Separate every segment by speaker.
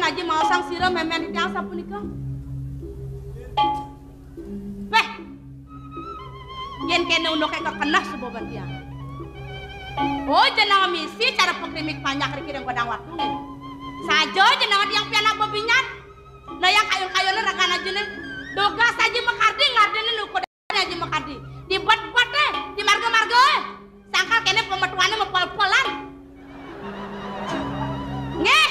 Speaker 1: ngaji mau sang sira memen tiyang sapunika. Weh. Yen kene uno kek kekenah seboban tiyang. Oh jenengan misi cara pekrimik banyak rikireng godang waktu nih. Saja jenengan yang piana bebinyan. Lah yang kayu-kayune ragana jeneng. Doga saja mekardi ngadene nu kodane aja mekardi. Dibat-bat deh, di marga-marga. Sangkal kene pemetuane mepol-polan. Nggih.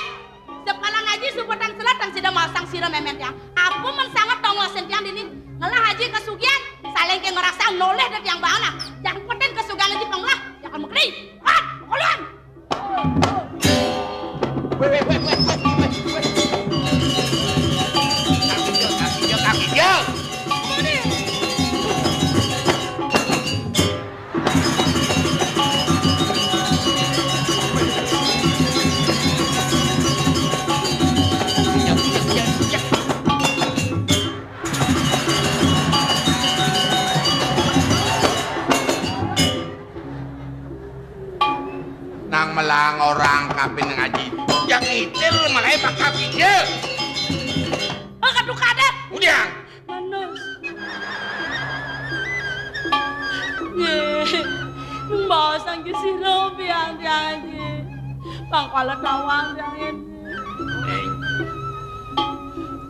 Speaker 1: Sepala ngaji subutan selatan sida masang sira memen tiyang. Apa men sangat tongosen tiyang dini. Ngelah haji kesugian, saling ke ngerasa noleh dat yang baana. Yang peten kesugian haji penglah, jangan mekri. Hat, koluan. Kaki jauh.
Speaker 2: Melang orang kapin ngaji yang itil malah bakal piye
Speaker 1: Kaduk kadet
Speaker 2: udah
Speaker 1: manus ye mbasang ke sira piang tiang pangkala tawang tiang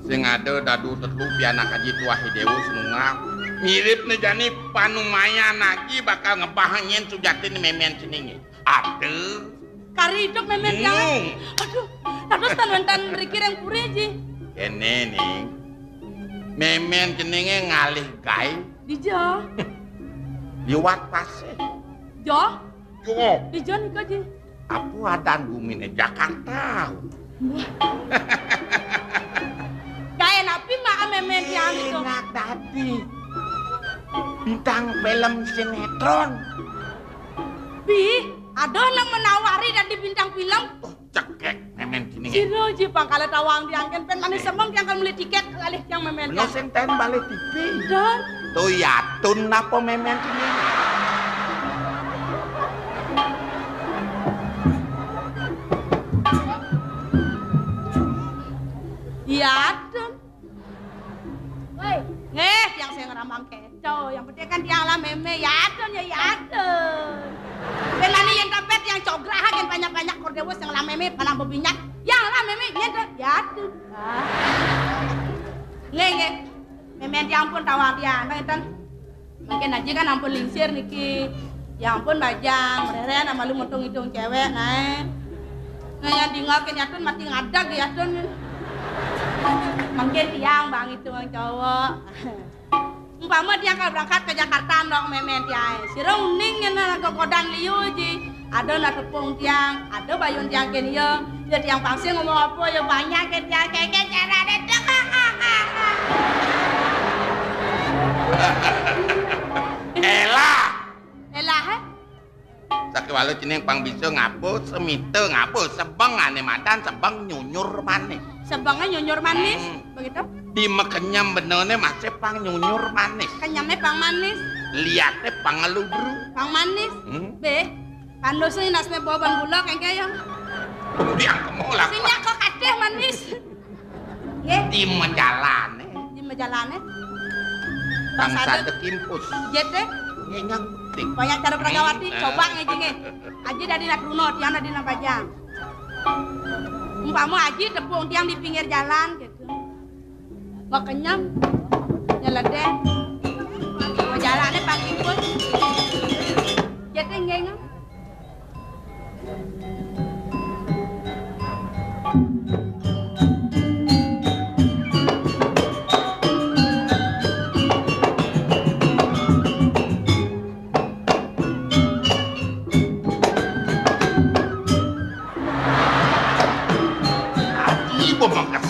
Speaker 2: sing ada dadu tetlu pianak haji tuah hidewu senunga mirip nejani panumaya lagi bakal ngebahanyin sujatin memen ceningi aduh
Speaker 1: karidok memen jangan aduh terus tan berikir yang puri aja
Speaker 2: kene nih memen ceningi ngalih gai
Speaker 1: di jo
Speaker 2: liwat pase
Speaker 1: jo
Speaker 2: jo
Speaker 1: di jo nih kaji
Speaker 2: apa ada gumine Jakarta
Speaker 1: gaya napi mah memen yang itu
Speaker 2: enak tadi bintang film sinetron
Speaker 1: bi ada yang menawari dan di bintang film
Speaker 2: cekek memen sini
Speaker 1: siro ji pangkala tawang diangken pen manis semang yang akan beli tiket ngalih yang memen
Speaker 2: bener senten balik TV
Speaker 1: dan
Speaker 2: tuh yatun apa memen sini
Speaker 1: yatun woi yang saya ngeramang kecoh yang penting kan dia lah meme yatun ya yatun Belani yang dapat yang cograha yang banyak-banyak kordewos yang lah meme panang bebinyak yang lah meme nyenda yatun nge meme dia ampun tawang dia nonton mungkin aja kan ampun lingsir niki ya ampun bajang mereren sama lu ngitung-ngitung cewek naik yang dingakin yatun mati ngadag yatun mungkin tiang bang itu yang cowok umpama dia kalau berangkat ke Jakarta dong memen tiang sira uning ngena ke kodang liu ji ada na tepung tiang ada bayun tiang kene ya dia tiang pangsi ngomong apa ya banyak ke tiang keke cara dedek elah
Speaker 2: sakiwalu cini pang bisa ngapu semite ngapu sebang ane madan sebang nyunyur manis
Speaker 1: sebangnya nyunyur manis begitu
Speaker 2: di mekenyam benernya masih pang nyunyur manis
Speaker 1: kenyamnya pang manis
Speaker 2: liatnya pang ngelubru
Speaker 1: pang manis be kandosnya nasme bawa gula kayaknya
Speaker 2: yang kemulak
Speaker 1: sinya kok kadeh manis
Speaker 2: di menjalane bangsa dekimpus
Speaker 1: jete
Speaker 2: ngenyang penting
Speaker 1: banyak cara peragawati coba ngejenge aji dari nak runo tiang dari nak bajang umpama aji tepung tiang di pinggir jalan gitu mau kenyam nyeledeh mau jalannya pagi pun jete ngengang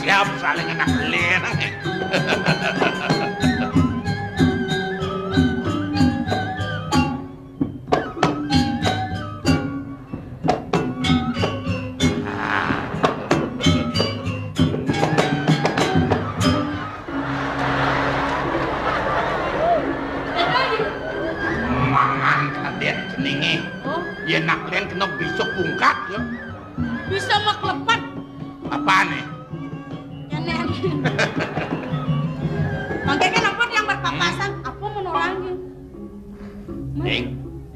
Speaker 2: siap saling enak lenang mangan kadet ceningi ya nak len kena bisa bungkat ya
Speaker 1: bisa maklepat
Speaker 2: apa nih
Speaker 1: nen. Mangke kan apa yang berpapasan, apa menurangi.
Speaker 2: Ning,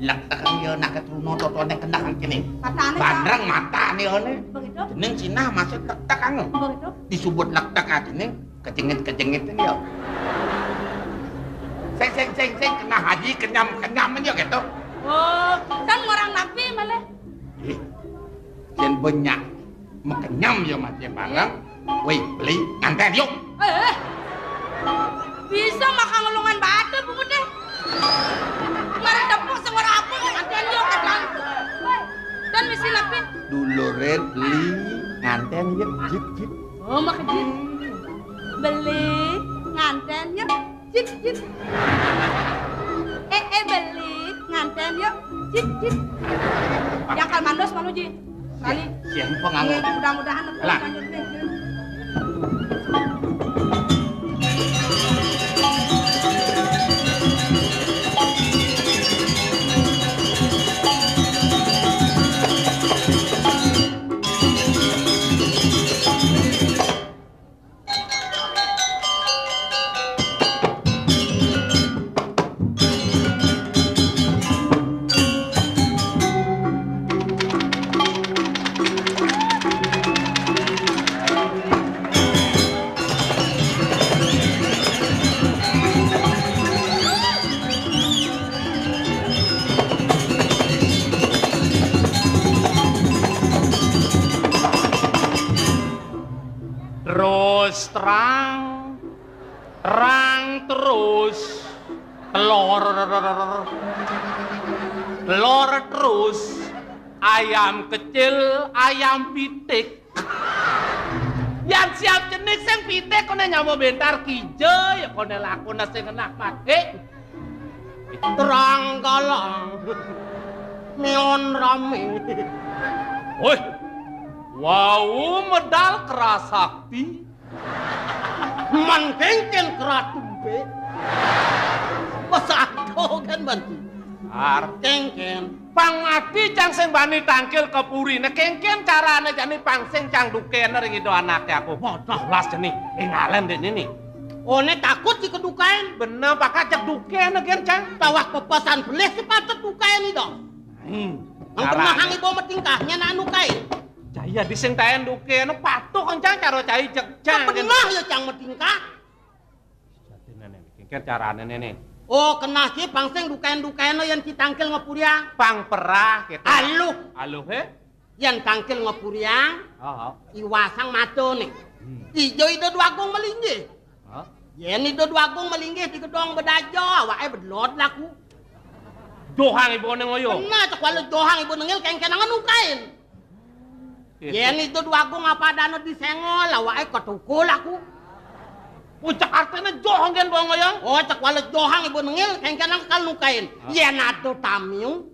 Speaker 2: laktakan yo nak ketuno totone kena kang kene.
Speaker 1: Katane
Speaker 2: Bandrang mata nih one.
Speaker 1: begitu.
Speaker 2: Jeneng Cina maksud lektak kang.
Speaker 1: Begitu.
Speaker 2: Disebut lektak ning kecengit-kecengit ini yo. Seng kena haji kenyam aja gitu.
Speaker 1: Oh, kan orang nabi malah.
Speaker 2: Jen banyak mekenyam yo masih barang. Woi, beli nganten yuk.
Speaker 1: Bisa makan ngulungan batu bu deh. Kemarin tepuk semua apa nganten yuk kan. Dan misi nabi.
Speaker 2: Dulu red beli nganten yuk jip.
Speaker 1: Oh, makan jip. Beli nganten yuk jip. Beli nganten yuk jip. Yang kalmandos manuji. Kali.
Speaker 2: Siang penganggur.
Speaker 1: Mudah-mudahan
Speaker 2: Lah.
Speaker 1: lanjut deh.
Speaker 3: Terus terang terus telur terus ayam kecil ayam pitik yang siap jenis yang pitik kone nyambo bentar kijo ya kone lakona sing enak mati terang galang neon rame woi wow medal kerasakti mangkengken keratumbe pasado kan bantu arkengken pangati cang sing bani tangkil kepurine kengken carane jani pangsing cang dukene ring itu anake aku bodoh las jeni ngalen dene nih one takut si kedukain bener pakai cek dukene gen cang tawah pepesan beleh si patut dukain itu ang pernah ibu metingkahnya nanu kain Jaya dising taen dukene patuh kencang cara cai cek cang bener ya cang metingkah jati nenek kengken carane nenek oh kena sih pangsing dukain-dukain yang ditangkil ngepuriang pang perah gitu aluh yang tangkil ngepuriang iwasang mato nih ijo itu duagung melinggih yen itu duagung melinggih di gedong bedajo awake bedlot laku dohang ibu nengoyo kena cek walau dohang ibu nengil kengkenangan nukain yen itu duagung apa dana disengol awake ketukul aku puncak artinya johong kan bohong ngoyong oh cek walau johang ibu nengil kengkenang kal nukain yen ada tamiu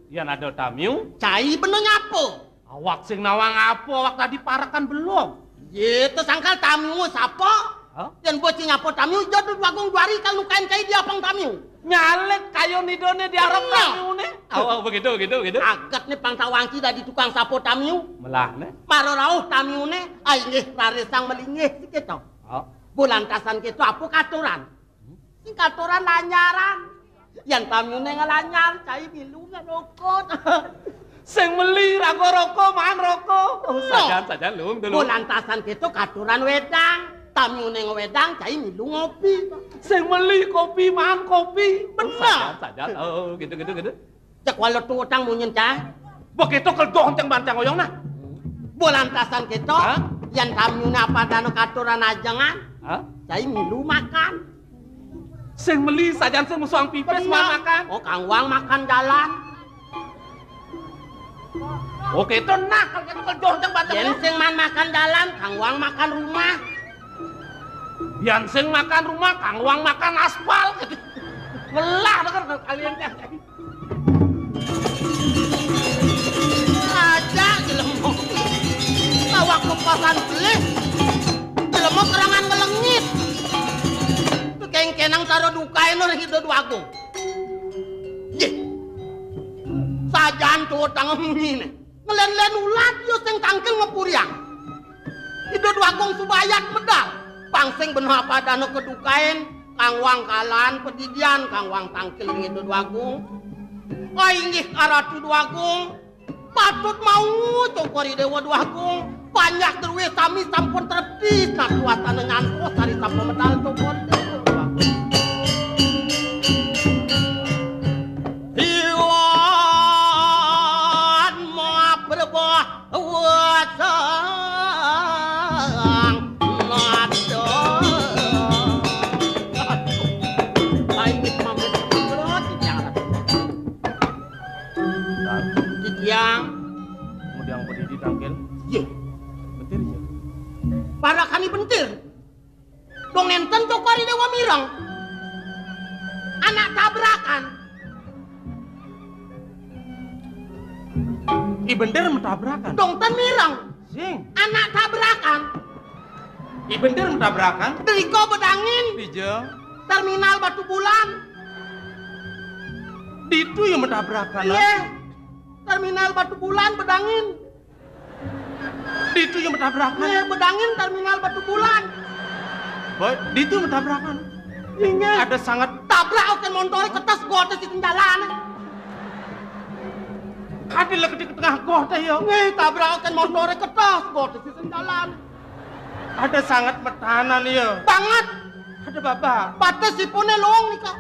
Speaker 3: cai bener nyapo awak sing nawang apa awak tadi parakan belum itu sangkal tamiu sapa yang bocil nyapo tamiu jodoh duagung duari kal nukain cai dia pang tamiu nyalet kayo nidone diarep tamiu nih oh begitu agat nih pang tawangki dari tukang sapo tamiu melah nih maro rauh tamiu nih aingih raresang melingih sikit toh bulan tasan gitu apa katuran sing katuran lanyaran yang tamiu nih ngelanyar cai milu ngerokok sing meli rago rokok man rokok sajan lum dulu bulan tasan gitu katuran wedang tamiu ning wedang cai milu ngopi sing meli kopi man kopi bener sajan oh gitu cek walau tuh utang munyen cah begitu kedoh ceng bancang oyong nah bulan tasan gitu yang tamiu apa dano katuran ajangan cai milu makan sing meli sajan sing musuang pipes makan oh kang wang makan jalan oke itu nak kalau kedoh ceng bancang yang sing man makan jalan kang wang makan rumah yang sing makan rumah kang wang makan aspal ngelah denger kalian cah aja jelemo lawak kepasan belih jelemo kerangan ngelengit itu kengkenang taruh dukain orang itu duagung sajan tuh utang ini ngelen-len ulat yo sing tangkil ngepuriang itu duagung subayat medal
Speaker 4: pangsing bener apa dano kedukain kang wang kalan pedidian kang wang tangkil ngitu duagung oi inggih aratu duagung patut mau cokori dewa duagung banyak derwe sami sampun tertis nak kuasana nyanto sari sampun medal cokori dewa duagung hiwan ma berbuah wasang nado yang
Speaker 3: kemudian berdiri tangkil.
Speaker 4: Iya.
Speaker 3: Bentir ya.
Speaker 4: Para kami bentir. Dong nenten cokori dewa mirang. Anak tabrakan.
Speaker 3: I bentir mentabrakan.
Speaker 4: Dong ten mirang.
Speaker 3: Sing.
Speaker 4: Anak tabrakan.
Speaker 3: I bentir mentabrakan.
Speaker 4: Deliko bedangin.
Speaker 3: Dijo.
Speaker 4: Terminal Batu Bulan.
Speaker 3: Ditu yang mentabrakan.
Speaker 4: Iya. Terminal Batu Bulan bedangin.
Speaker 3: Ditu yang mentabrakan.
Speaker 4: Iya bedangin terminal Batu Bulan.
Speaker 3: Boy, ditu mentabrakan.
Speaker 4: Iya.
Speaker 3: Ada sangat
Speaker 4: Tabrak oke montore ketas gotes di jalan.
Speaker 3: kadil ke tengah kota ya.
Speaker 4: Nih tabrak oke montore ketas gotes di jalan.
Speaker 3: Ada sangat metanan ya.
Speaker 4: Banget.
Speaker 3: Ada babak.
Speaker 4: Batas si pone long nih kak.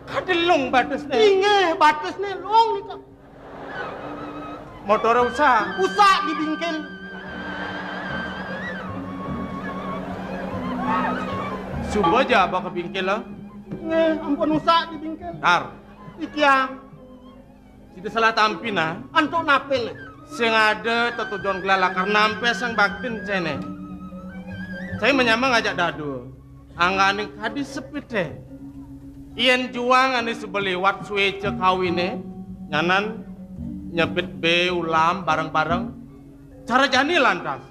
Speaker 3: Kadilung batasnya.
Speaker 4: Inge batas nih long nih kak.
Speaker 3: Motor usah.
Speaker 4: Usah dibingkin.
Speaker 3: Subuh aja apa ke bingkil lah.
Speaker 4: Nge, ampun usah dibingkin.
Speaker 3: Tar.
Speaker 4: Ikiang.
Speaker 3: Tidak salah tampina.
Speaker 4: Antuk napil.
Speaker 3: Sing ada tetujuan gelalakar nampe sang baktin cene. Saya menyamang ngajak dadu. Angganing kadis sepite. Ien juang ani sebeliwat suece kawine. Nyanan nyepit be ulam bareng-bareng. Cara jani lantas.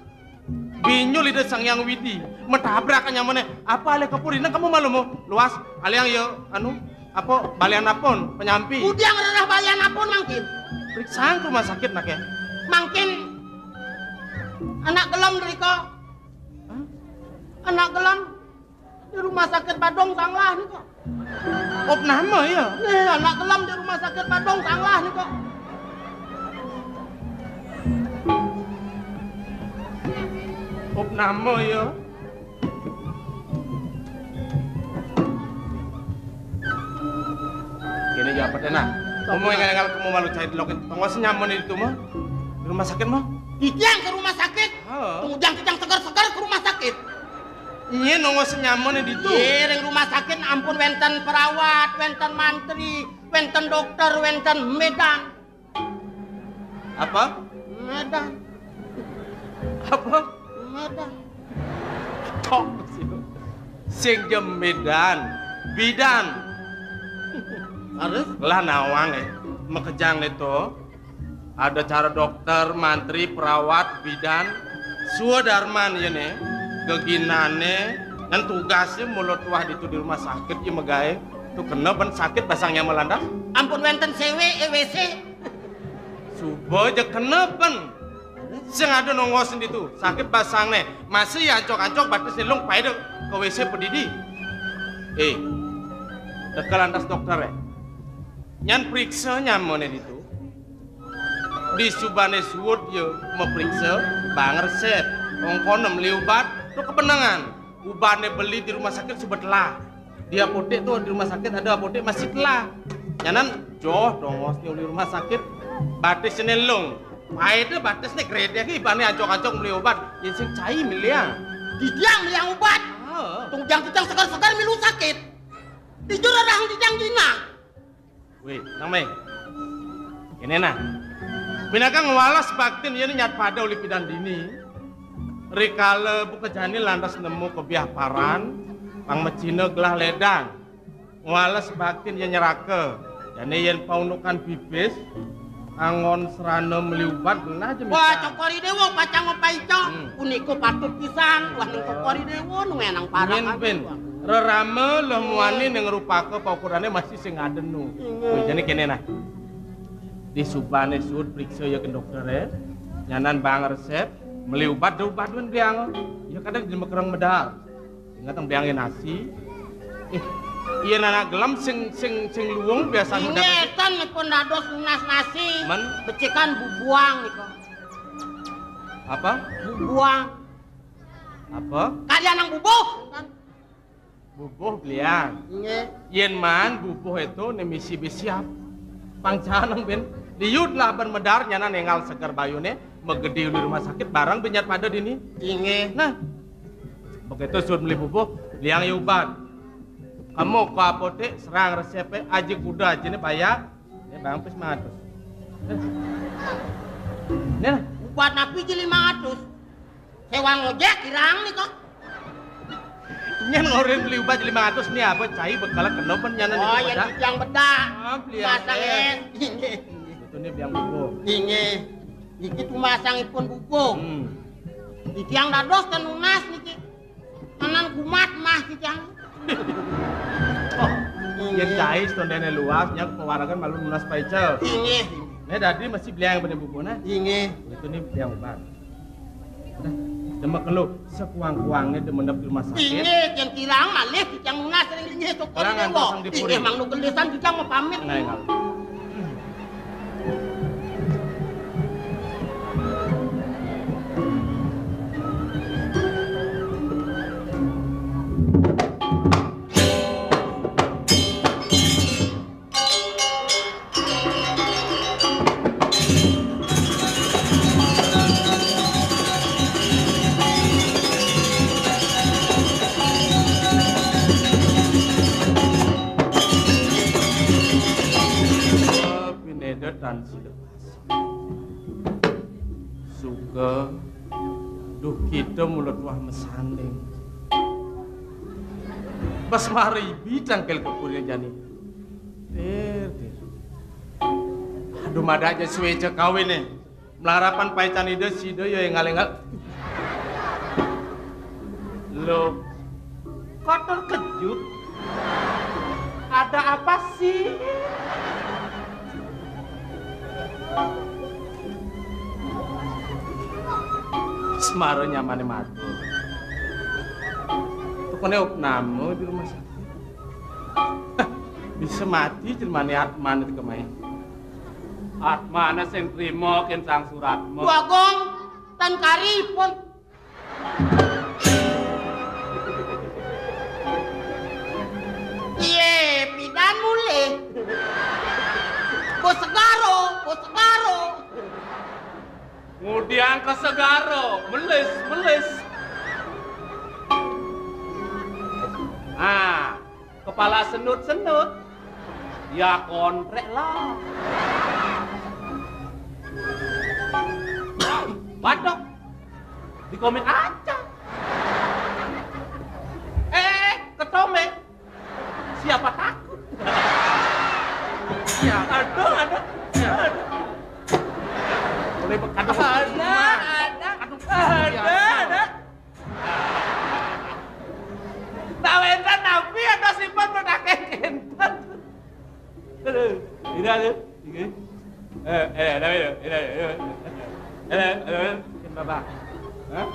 Speaker 3: Binyul ide sang yang widi. Metabrak nyamane. Apa ale kepurina kamu malu mo? Luas. Ale yang yo anu apa balian apon penyampi.
Speaker 4: Udiang rerah balian apon mangkin.
Speaker 3: Periksaan ke rumah sakit nak ya.
Speaker 4: Mangkin anak gelam dari kau. Anak gelam di rumah sakit Badong sanglah nih kok.
Speaker 3: Op nama ya.
Speaker 4: Nih anak gelam di rumah sakit Badong sanglah nih kok.
Speaker 3: Op nama ya. Kini jawab nah. Kamu yang kamu malu cari loket. Tunggu nyaman itu mah. Di rumah sakit mah.
Speaker 4: Dijang ke rumah sakit. Tunggu jang segar-segar ke rumah sakit.
Speaker 3: Iya nunggu senyaman itu.
Speaker 4: Iya ring rumah sakit ampun wenten perawat, wenten mantri, wenten dokter, wenten medan.
Speaker 3: Apa?
Speaker 4: Medan.
Speaker 3: Apa?
Speaker 4: Medan.
Speaker 3: Kok sing jem medan, bidan.
Speaker 4: Harus?
Speaker 3: Lah nawang mekejang itu. Ada cara dokter, mantri, perawat, bidan, suadarman ya nih, geginane, dan tugasnya mulut wah itu di rumah sakit ya megae, tuh kena ban sakit basangnya melanda.
Speaker 4: Ampun wenten CW, EWC.
Speaker 3: Subuh aja kena ban, sing ada nonggosin itu sakit basangnya, masih ya ancok-ancok batas nilung pada ke WC pedidi. Dekat lantas dokter ya, nyan periksa nyaman itu. Di subane suwud yo memeriksa bang resep ongkonem li obat tuh kepenangan ubane beli di rumah sakit sebetlah di apotek tuh di rumah sakit ada apotek masih telah nyanan joh dongos di rumah sakit batis nelung itu batisnya grade ki ibane ancok-ancok beli obat yang sing cai miliang
Speaker 4: Dijang miliang obat tungjang segar-segar milu sakit dijur orang dijang dina
Speaker 3: wih nang mei ini nah Binakang walas baktin ini nyat pada oleh pidan dini. Rikale buka jani lantas nemu kebiah paran, pang mecina gelah ledang. Walas baktin yang nyerake. Jani yang paunukan bibis, angon serana meliubat gelah aja.
Speaker 4: Wah cokori dewo pacang opaico. Uniko patut pisan. Wah ning cokori dewo nungenang parah.
Speaker 3: Bin rerame lemuani yang ngerupake paukurannya masih sing adenu. Jadi kene nah. Di subane sud periksa ya ke dokter nyanan bang resep Meli ubat dun biang. Ya kadang di mekerang medal. Ingatang biangin nasi. Iya anak gelam sing luwung biasa udah.
Speaker 4: Ingetan nih pun dados lunas nasi.
Speaker 3: Men
Speaker 4: Becikan bubuang nih kok.
Speaker 3: apa?
Speaker 4: Bubuang.
Speaker 3: Apa?
Speaker 4: Kalian yang bubuh. Kan?
Speaker 3: Bubuh belian.
Speaker 4: Inge.
Speaker 3: Yen man bubuh itu nemisi bisiap. Pangcanang ben. Liut lah ban medar nyana nengal segar bayune megede di rumah sakit barang benyat pada dini.
Speaker 4: Inge.
Speaker 3: Nah. Begitu suruh beli bubuh, liang yubat. Kamu ke apotek serang resepnya aji kuda aja nih bayar. Ini bang pis 500. Ini lah.
Speaker 4: Buat napi jadi 500. Sewa ngojek kirang nih kok.
Speaker 3: Ini ngorin beli ubat 500 nih apa cai bekal kenopen nyana nih.
Speaker 4: Oh ya yang bedak.
Speaker 3: beli
Speaker 4: Masang es. Inge.
Speaker 3: Itu nih biang bubuh.
Speaker 4: Inge. Iki tuh masangipun bubuh. Iki yang dados kan lunas niki. Anan kumat mah iki yang.
Speaker 3: Yen cai stondene luas nyak pewaragan malu lunas paicel.
Speaker 4: Inge.
Speaker 3: Nih dadi masih beli yang bener bubuh nah.
Speaker 4: Inge.
Speaker 3: Itu nih biang ubat. Udah, demek lu sekuang-kuangnya demenep di rumah sakit.
Speaker 4: Inge yang kirang malih iki yang lunas sering inge toko
Speaker 3: Kelangan
Speaker 4: dewo.
Speaker 3: pasang dipuri.
Speaker 4: Inge mang nu gelisan iki mau pamit.
Speaker 3: Nah, enggak. Dan suka duh kita mulut wah mesanding bas mari bidang kel kepurnya jani dir aduh mada aja suwe kawin nih melarapan paitan ide sido yo yang ngalengal lo kok terkejut ada apa sih? Semaro nyaman matur. Tukune opname di rumah sakit. Bisa mati jelmane Atman itu kemae. Atmane sing trimo ken sang suratmu.
Speaker 4: Bagong tan karipun. Iye, pidan mulih. Bos segaro.
Speaker 3: Ngudiang ke segaro, melis. Ah, kepala senut. Ya kontrek lah. Waduh, di komen aja. Ketome. Siapa takut? Ya, ada. Boleh ada. Tawentan nabi atau simpan berdaken kentan. Ini. Kenapa? Hah?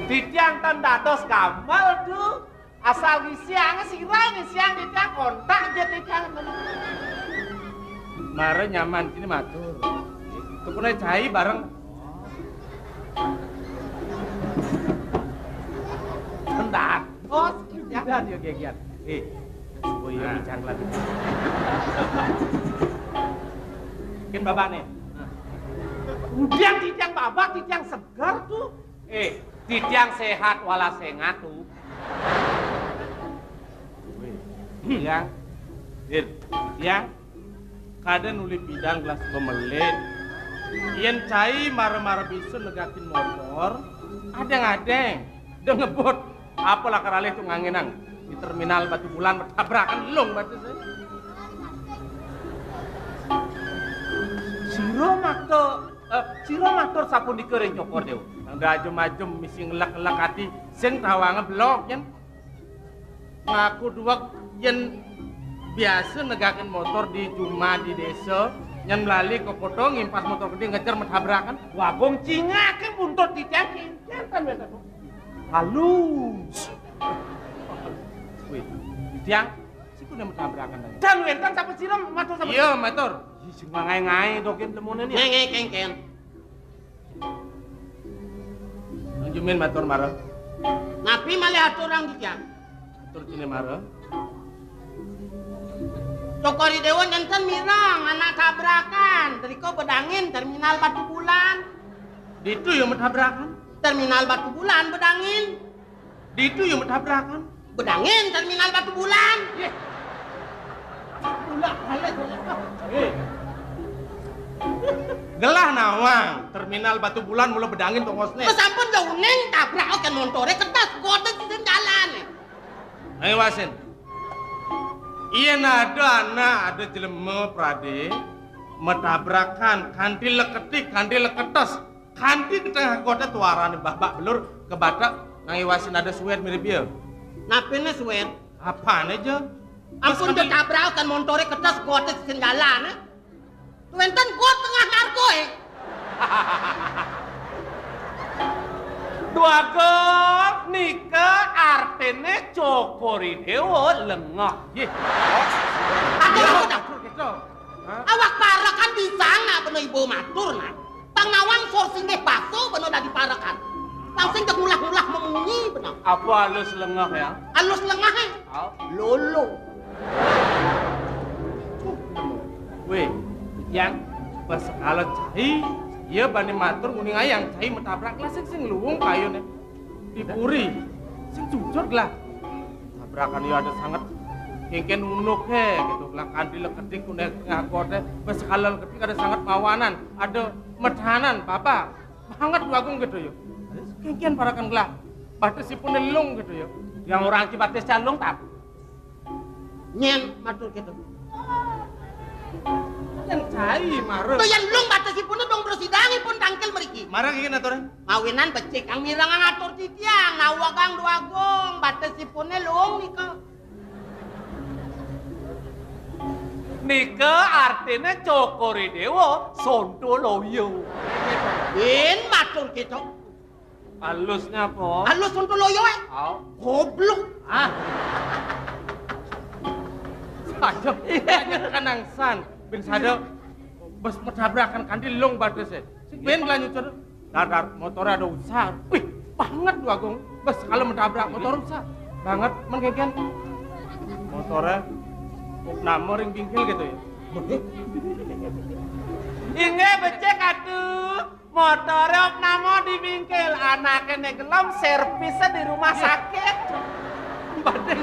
Speaker 3: Titiang tan dados kamal tuh. Asal ngisiang ngisiang titiang kontak aja titiang. Mare nyaman kini matur. Tukune cai bareng. Bentar. Oh, sekian yo giat. Oh iya bincang lagi. Kin babak nih. Udiang titiang babak, titiang segar tuh. Titiang sehat wala sengatu. Yang kada nuli bidang gelas bemelit. Yen cai marah-marah bisu negakin motor, adeng-adeng, udah ngebut. Apalah karalih tuh ngangenang di terminal Batu Bulan bertabrakan lung batu saya. Siro maktor sapun dikering cokor deu. Nang dajem-ajem misi ngelak-ngelak hati sing tawange blok yen. Ngaku dua yen biasa negakin motor di cuma di desa, nyan melalui ke kota ngimpas motor gede ngejar mentabrakan, wagong cingake buntut di tiang kencen kan beta tuh. Halus. Wih, di tiang si kudu mentabrakan aja. Dan wentan sampai siram matur sampai. Iya, matur. Ih, sing ngai-ngai dokin lemune nih.
Speaker 4: Ngai kengken.
Speaker 3: Jumin matur marah.
Speaker 4: Napi malih aturang di tiang.
Speaker 3: Atur cine marah.
Speaker 4: Cokori Dewa nenten mirang anak tabrakan. Dari kau bedangin terminal Batu Bulan.
Speaker 3: Ditu yang mentabrakan.
Speaker 4: Terminal Batu Bulan bedangin.
Speaker 3: Ditu yang mentabrakan.
Speaker 4: Bedangin terminal Batu Bulan.
Speaker 3: Ulah halus. Gelah nawang terminal Batu Bulan mula bedangin tongosne.
Speaker 4: Kesampun jauh neng tabrak kan montore kertas gotek di jalan.
Speaker 3: Ayo wasin. Iya nada anak ada jelema prade metabrakan kanti leketik kanti leketes kanti ke tengah kota tuaran babak belur ke batak nang iwasin ada suet mirip dia.
Speaker 4: Napene suet?
Speaker 3: Apaan aja?
Speaker 4: Ampun ditabrak kan montore kertas gotek di jalan. Tuenten got tengah narko
Speaker 3: Dua gok nika artene cokori dewa lengah.
Speaker 4: Awak parakan di sana beno ibu matur nah. Pangawang sorsing deh baso beno dah diparakan. Langsung ke ngulah-ngulah memunyi beno.
Speaker 3: Apa halus lengah ya?
Speaker 4: Halus lengah lolo.
Speaker 3: Weh, yang pas kalau cai iya bani matur kuning ayang cai metabrak lah sing luwung kayune dipuri sing jujur lah tabrakan ya ada sangat kengken unuk gitu lah kanti leketik kuning tengah kota pas kalau leketik ada sangat mawanan ada medhanan bapak banget bagung gitu yo kengken parakan gelah batas si pun lung gitu yo yang orang cibates calung tak
Speaker 4: nyen matur gitu
Speaker 3: yang cai marah
Speaker 4: tuh yang belum batasipun dong bersidangi pun tangkel meriki
Speaker 3: marah ingin aturan
Speaker 4: mawinan becek ang mirang ang atur di tiang nawagang duagong batasipun lung nika
Speaker 3: nika artinya cokori dewa sonto loyo
Speaker 4: in matur gitu
Speaker 3: halusnya po
Speaker 4: halus sonto loyo goblok
Speaker 3: saja iya kanangsan bin sada bus mentabrakan kanti long batasnya si ben lanjut dadar motor ada usaha wih banget lu agung bus kalau mentabrak motor usaha banget mengkengken motornya nama ring bingkil gitu ya ini becek atuh motornya nama di bingkil anaknya negelam servisnya di rumah sakit badeng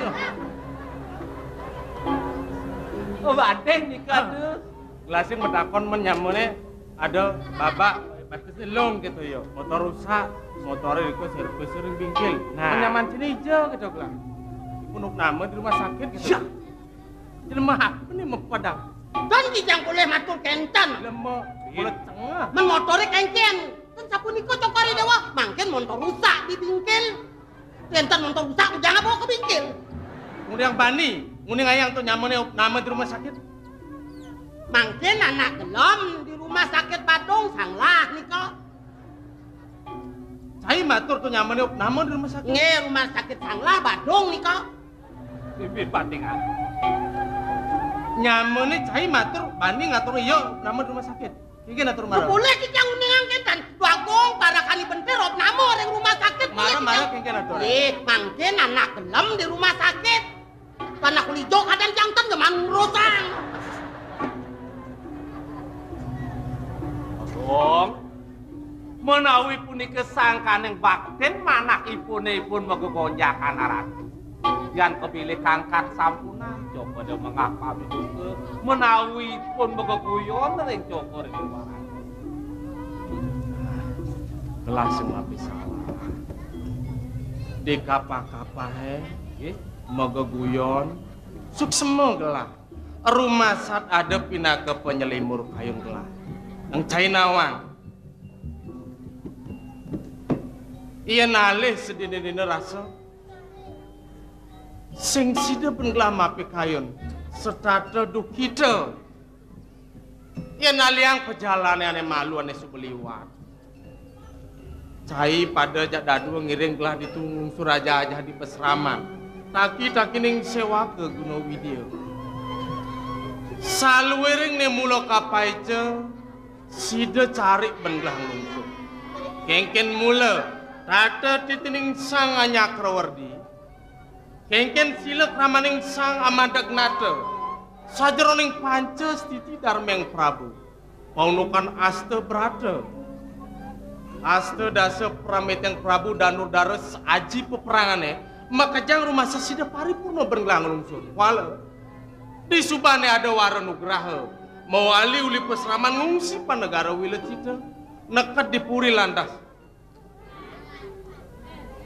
Speaker 3: oh badeng nikah tuh gelasin medakon menyamune ada babak batasnya long gitu ya motor rusak motornya itu servis sering bingkil menyaman sini hijau gitu lah punuk nama di rumah sakit gitu jelema apa nih mempadang
Speaker 4: dan kijang boleh matur kencan
Speaker 3: jelema boleh tengah
Speaker 4: menmotori kengken kan sapu niko cokori dewa mangken motor rusak di bingkil kencan motor rusak jangan bawa ke bingkil
Speaker 3: yang bani nguning ayang tuh nyamane nama di rumah sakit
Speaker 4: mangken anak gelom di rumah sakit Badung sanglah niko
Speaker 3: saya matur tuh nyamane nama di rumah sakit
Speaker 4: rumah sakit sanglah Badung niko
Speaker 3: bibir bandingan nyamane cai matur bani ngatur iya nama di rumah sakit iki ngatur marah
Speaker 4: boleh kijang uning angketan bagong para kali bentar op namo ring rumah sakit
Speaker 3: marah kengken atur
Speaker 4: mangken anak gelem di rumah sakit karena kulijo kadang jantan geman ngurusang
Speaker 3: bagong menawi punika sangkan yang bakten manak ipun megegonjakan arat yang kepilih kangkat sampunan coba dia mengapa juga menawi pun megeguyon ring cokor di luaran gelas semua bisa di kapah-kapah megeguyon suksema gelah rumah saat ada pindah ke penyelimur kayung gelah yang cainawang iya nalih sedini-dini rasa sing sida pun gelah mapi kayun Setada dukita. Ya naliang perjalanan ane malu ane subeliwat. Cai pada jak dadu ngiring gelah ditunggung suraja aja di peseraman. Taki ning sewa ke Gunung Widya. Saluwering ne mula kapai ce, sida cari bengelah ngungsu. Kengken mula, tata titining sang anyakrawardhi. Kengken silek ramaning sang amadagnata. Sajeroning panca stiti darmeng Prabu. Paunukan asta brata. Asta dasa prameteng Prabu Danudara aji peperangane, maka jang rumah sasida paripurna bergelang lungsur. Wala di subane ada wara nugraha, mawali uli peseraman ngungsi pa negara Wilecita, nekat di puri landas.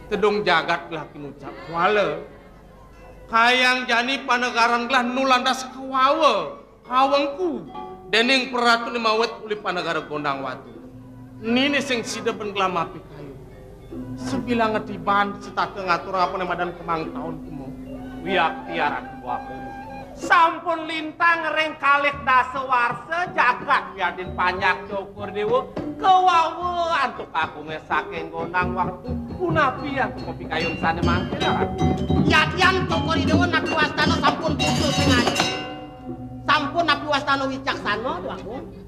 Speaker 3: Tedong jagat lah kinucap. Wala kayang jani pa negara gelah nulandas kawawa, kawangku, dening peratu limawet uli pa negara Gondang Watu. Nini sing sida bengelam api kayu. Sebilang ngetiban setake ngatur apa nih madan kemang tahun kemu. Wiak tiaran buaku. Sampun lintang reng kalih dasa warsa jagat yadin panyak Cokor Dewa. Kewawa antuk aku ngesaking Gondang Waktu. Punapian kopi kayun sana mangkir.
Speaker 4: Yatian Cokor Dewa nabi wastana sampun putus sengaja. Sampun nabi wastana wicaksana Duagung.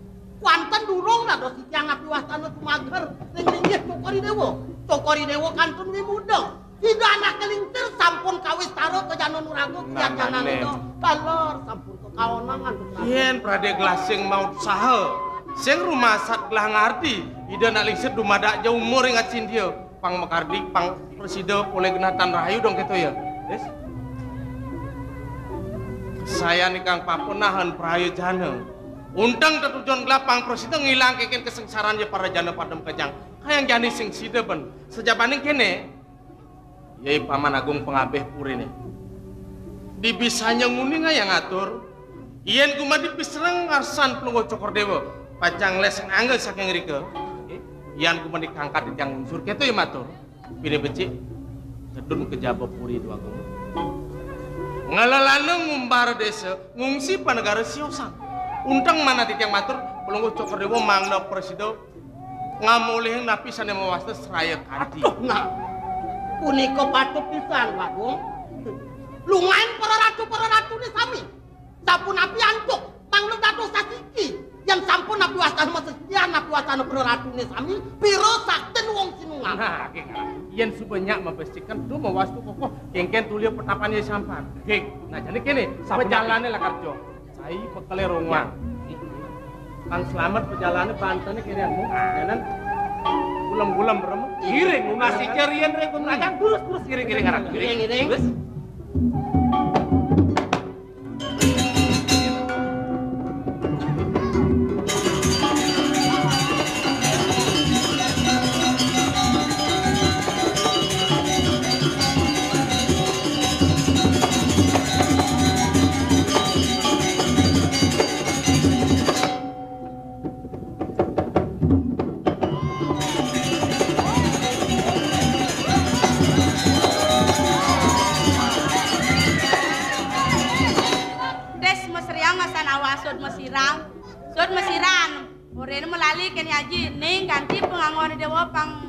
Speaker 4: Kuanten durung lah dosi tiang nabi wastana sumager ring-ringgih Cokori Dewa. Cokori Dewa kantun wi muda. Tidak anak kelintir sampun kawis taro ke Jano Nurago kiacanan itu. Balor sampun ke kaonangan.
Speaker 3: Yen prade glasing mau saha. Sing rumah sak gelah ngarti. Ida nak lingsir dumada jauh umur ingat dia. Pang mekardi, pang presida oleh genatan rahayu dong gitu ya. Des? Saya nih Kang Papunahan Prahayu Jana. Undang tetujuan gelapang presiden ngilang keken kesengsaraan ya para jana padam kejang. Kayang jani sing sida ben. Sejabaning kene. Yai Paman Agung Pengabeh Puri nih. Dibisanya nguning yang ngatur. Iyan kumadi pisereng ngarsan pelunggo Cokor Dewa. Pacang leseng anggel saking rike. Iyan kumadi kangkat yang unsur keto ya matur. Pilih becik. Sedun kejaba Puri dua gung. Ngalalana ngumbar desa ngungsi pa negara Siosang. Undang mana tiang matur pelunggu Cokor Dewa mangna presiden ngamulih napi sana mewasta seraya kadi.
Speaker 4: Nah, puniko patut pisan Agung. Lungain para ratu ni sami. Sampun api antuk mangna dados sasiki. Yang sampun nabi wastana masesian nabi wastana para ratu ni sami piro sakten wong sinungan.
Speaker 3: Nah, yen subanyak mabestikan tu mawastu kokoh kengken tulia pertapannya sampan. Gek. Nah, jadi kene perjalanane lah karjo. Ai bekale rongwang. Kang selamat perjalanan Banten kirianmu. Jalan bulam-bulam beremu. Giring nasi cerian rek kunragan terus giring-giring arah. Giring. Terus.
Speaker 1: Sud mesiran, orene melali kene aji ning ganti pengangon dewa pang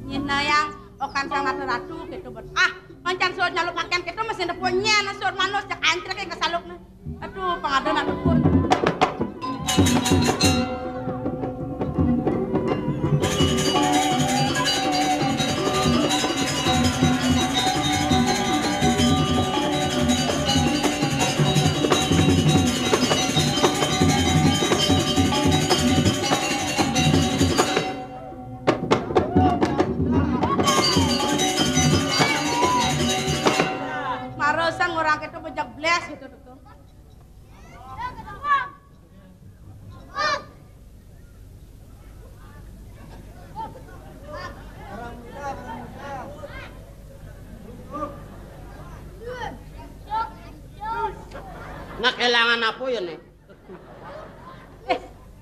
Speaker 1: nyina yang okan sang ratu gitu bet. Ah, mancan sud nyalupaken gitu mesin deponnya na sud manus jak antre ke kesalukna. Aduh, pangada nak dukun. Orang itu bejak bles gitu tuh.
Speaker 4: Nak kelangan apa ya nih?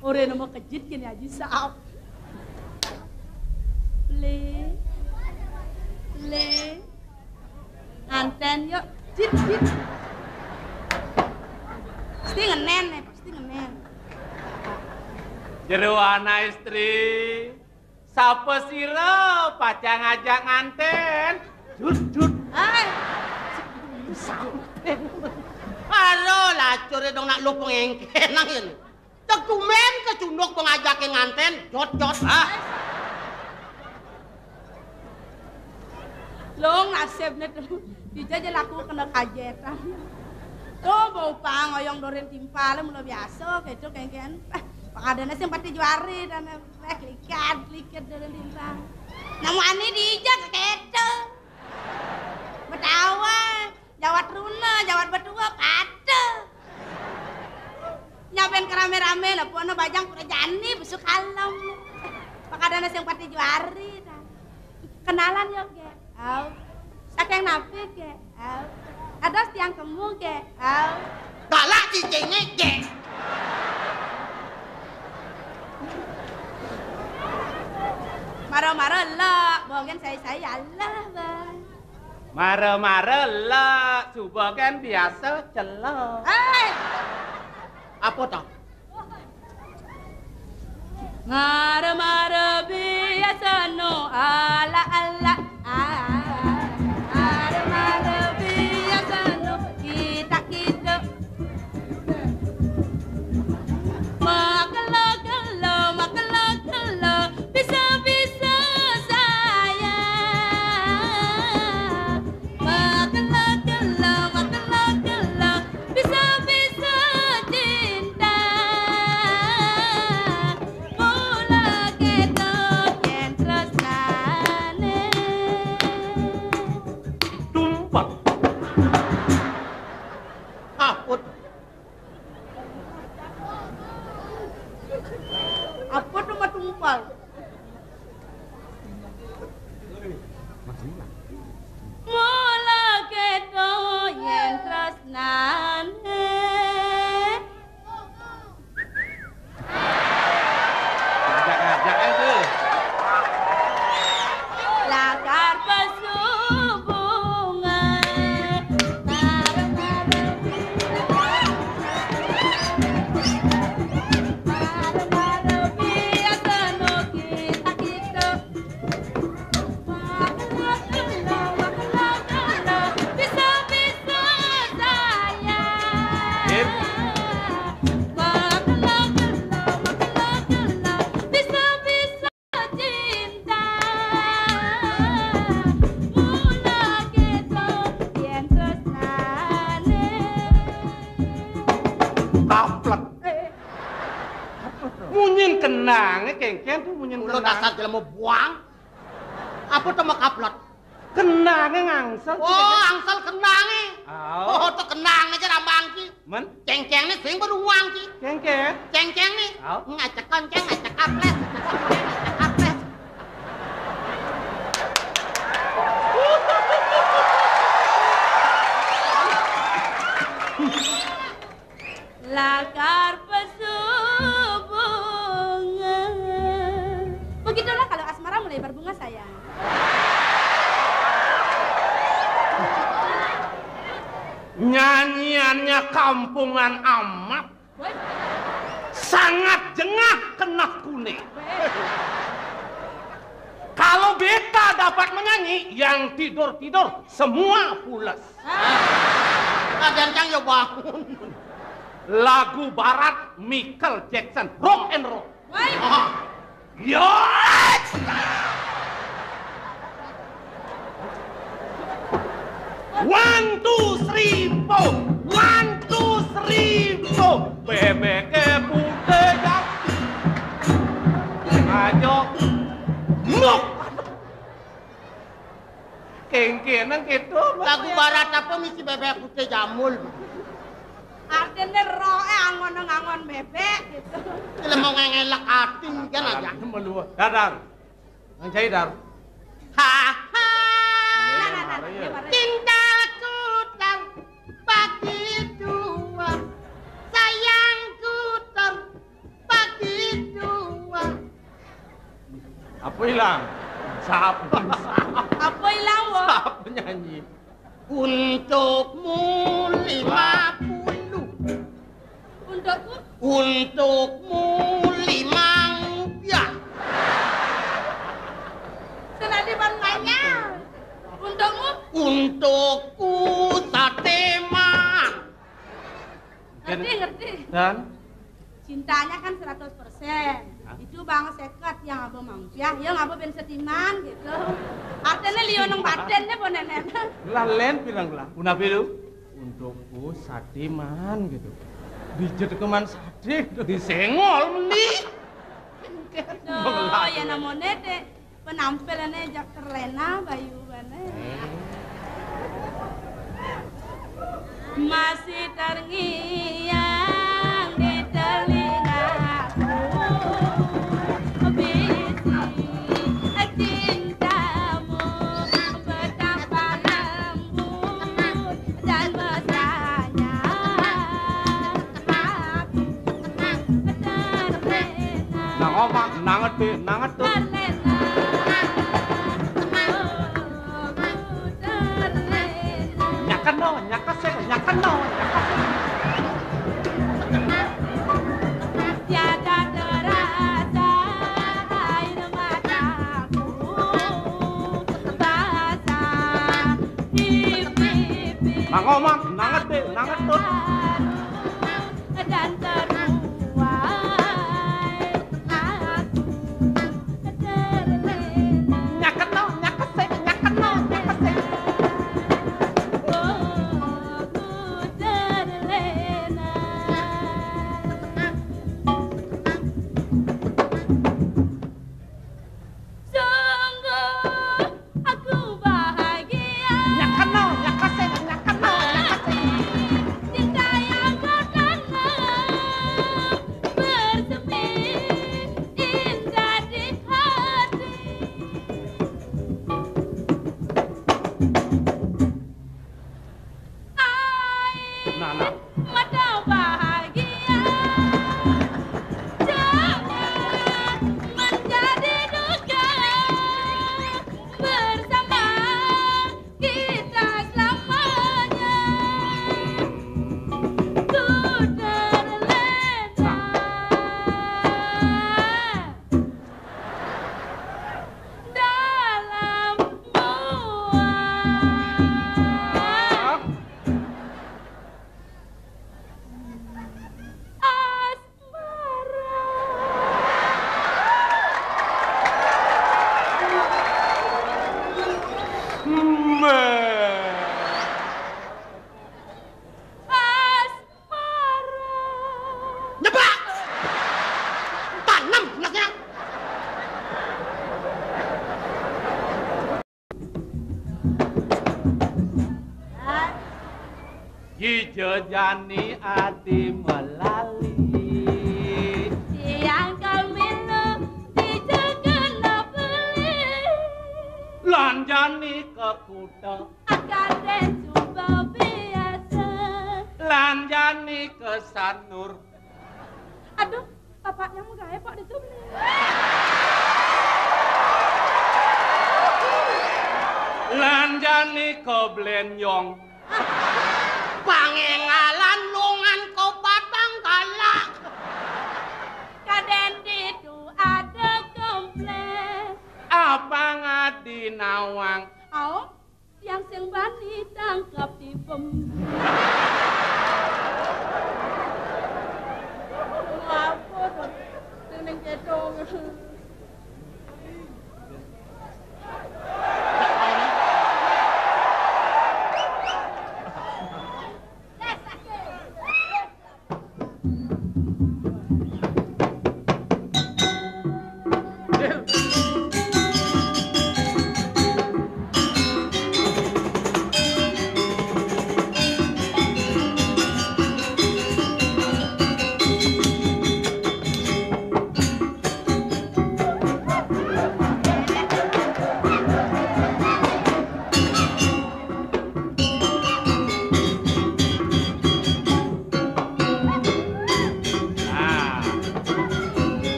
Speaker 1: Ore nama kejit kini aja saap. Le. Anten yuk. Jit. Pasti ngenen nih, pasti ngenen.
Speaker 3: Jero ana istri. Sapa sira pacang ngajak nganten? Jut.
Speaker 1: Ay,
Speaker 4: Halo, lacur dong nak lu pengengken angin. Tegumen kecunduk pengajakin nganten, jot.
Speaker 1: long nasibnya tuh. Bija aja laku kena kajetan. Tuh bau pang oyong doren timpal mulai biasa gitu kan. Pakadana sih pati juari dan likat doren timpal. Namu ani dijak gitu. Betawa, jawat runa, jawat berdua kata. Nyaben kerame-rame lah, puano bajang pura jani besuk kalem. Pakadana sih pati juari. Kenalan yuk ge. Sakeng napi ge. Ada tiang kemu ge.
Speaker 4: Galak cicingnya ge.
Speaker 1: Mara-mara lah, bogen saya lah bang.
Speaker 3: Mare-mare lah, coba kan biasa celok.
Speaker 4: Apa toh?
Speaker 1: Mara-mara biasa no ala. Mara-mara biasa no kita. Makala, bisa-bisa saya. Makala, bisa-bisa cinta. Mula kita yang tresnane.
Speaker 3: Tumpah.
Speaker 1: Apa tuh matumpal? Mula kita yang tresnane.
Speaker 3: Ajak itu.
Speaker 1: Lakar pesubungan. Mara-mara biasa no kita. Makala, bisa-bisa saya. Makala, bisa-bisa cinta. Mula kita yang tresnane.
Speaker 3: Kaplek. Munyin kenang, kengken tuh munyin
Speaker 4: Lu dasar
Speaker 3: kenang.
Speaker 4: jelema buang. Apa tuh makaplot?
Speaker 3: Kenangnya ngangsel.
Speaker 4: Oh, angsal kenange.
Speaker 3: Oh,
Speaker 4: Oh, tuh kenang aja rambang ki.
Speaker 3: men,
Speaker 4: Cengceng nih sing beruang ki.
Speaker 3: kengken.
Speaker 4: Cengceng nih.
Speaker 3: Au.
Speaker 4: Ngajak konceng, ngajak kaples. Ngajak kaples.
Speaker 1: Lakar pesubungan. Begitulah kalau asmara mulai berbunga sayang.
Speaker 3: Nyanyiannya kampungan amat.
Speaker 1: Woi,
Speaker 3: Sangat jengah kena kuning. Kalau beta dapat menyanyi, yang tidur-tidur semua pulas.
Speaker 4: Kajancang ya bangun.
Speaker 3: Lagu barat Michael Jackson, rock and roll.
Speaker 1: woi.
Speaker 3: Yes! One, two, three, four. One, two, three, four. Bebek putih jatuh. Ayo. Nuk. Kengkenan gitu.
Speaker 4: Lagu barat apa misi bebek putih jamul.
Speaker 1: Artinya roe angon bebek gitu.
Speaker 4: Kalau mau ngelak ating kan aja.
Speaker 3: Dadar. Ang cai dar.
Speaker 4: Haha.
Speaker 1: Nah.
Speaker 4: Cintaku terbagi dua. Sayangku terbagi dua.
Speaker 3: Apa hilang? Siapa?
Speaker 1: Apa hilang wo?
Speaker 3: Siapa nyanyi?
Speaker 4: Untukmu 50. Untukmu 5 rupiah.
Speaker 1: Senadi banyak. Untukmu?
Speaker 4: Untukku sate man.
Speaker 1: Ngerti.
Speaker 3: Dan
Speaker 1: Cintanya kan 100%. Itu bang seket yang abah mangpiah, yang abah ben setiman gitu. Artinya liyo nang badannya po nenek.
Speaker 3: lalen bilang lah. Una bilu untukku sadiman gitu. Dijet keman sadi disengol meni.
Speaker 1: Oh ya namanya deh penampilannya jak terlena bayu bane. Masih terngiang di telingaku bisi cintamu betapa lembut dan mesranya aku terlena.
Speaker 3: Nang omah nang etut. Nyakeno.
Speaker 1: Tiada terasa air mataku basah di pipi
Speaker 3: Nang omah nang etut.
Speaker 1: dan teruai aku terlena.
Speaker 3: Nyakeno. Jejani adi melali
Speaker 1: Yang kau minum dijaga beli
Speaker 3: lanjani ke kuda
Speaker 1: akan coba biasa.
Speaker 3: lanjani ke sanur
Speaker 1: Aduh, bapaknya mau gaya pak itu beli.
Speaker 3: lanjani ke blenyong
Speaker 4: Pangengalan lungan kau patang galak.
Speaker 1: Kaden itu ada komplain.
Speaker 3: apa ngadi nawang
Speaker 1: Oh, yang sing bani tangkap di pem. Apa tuh? Ning gedong.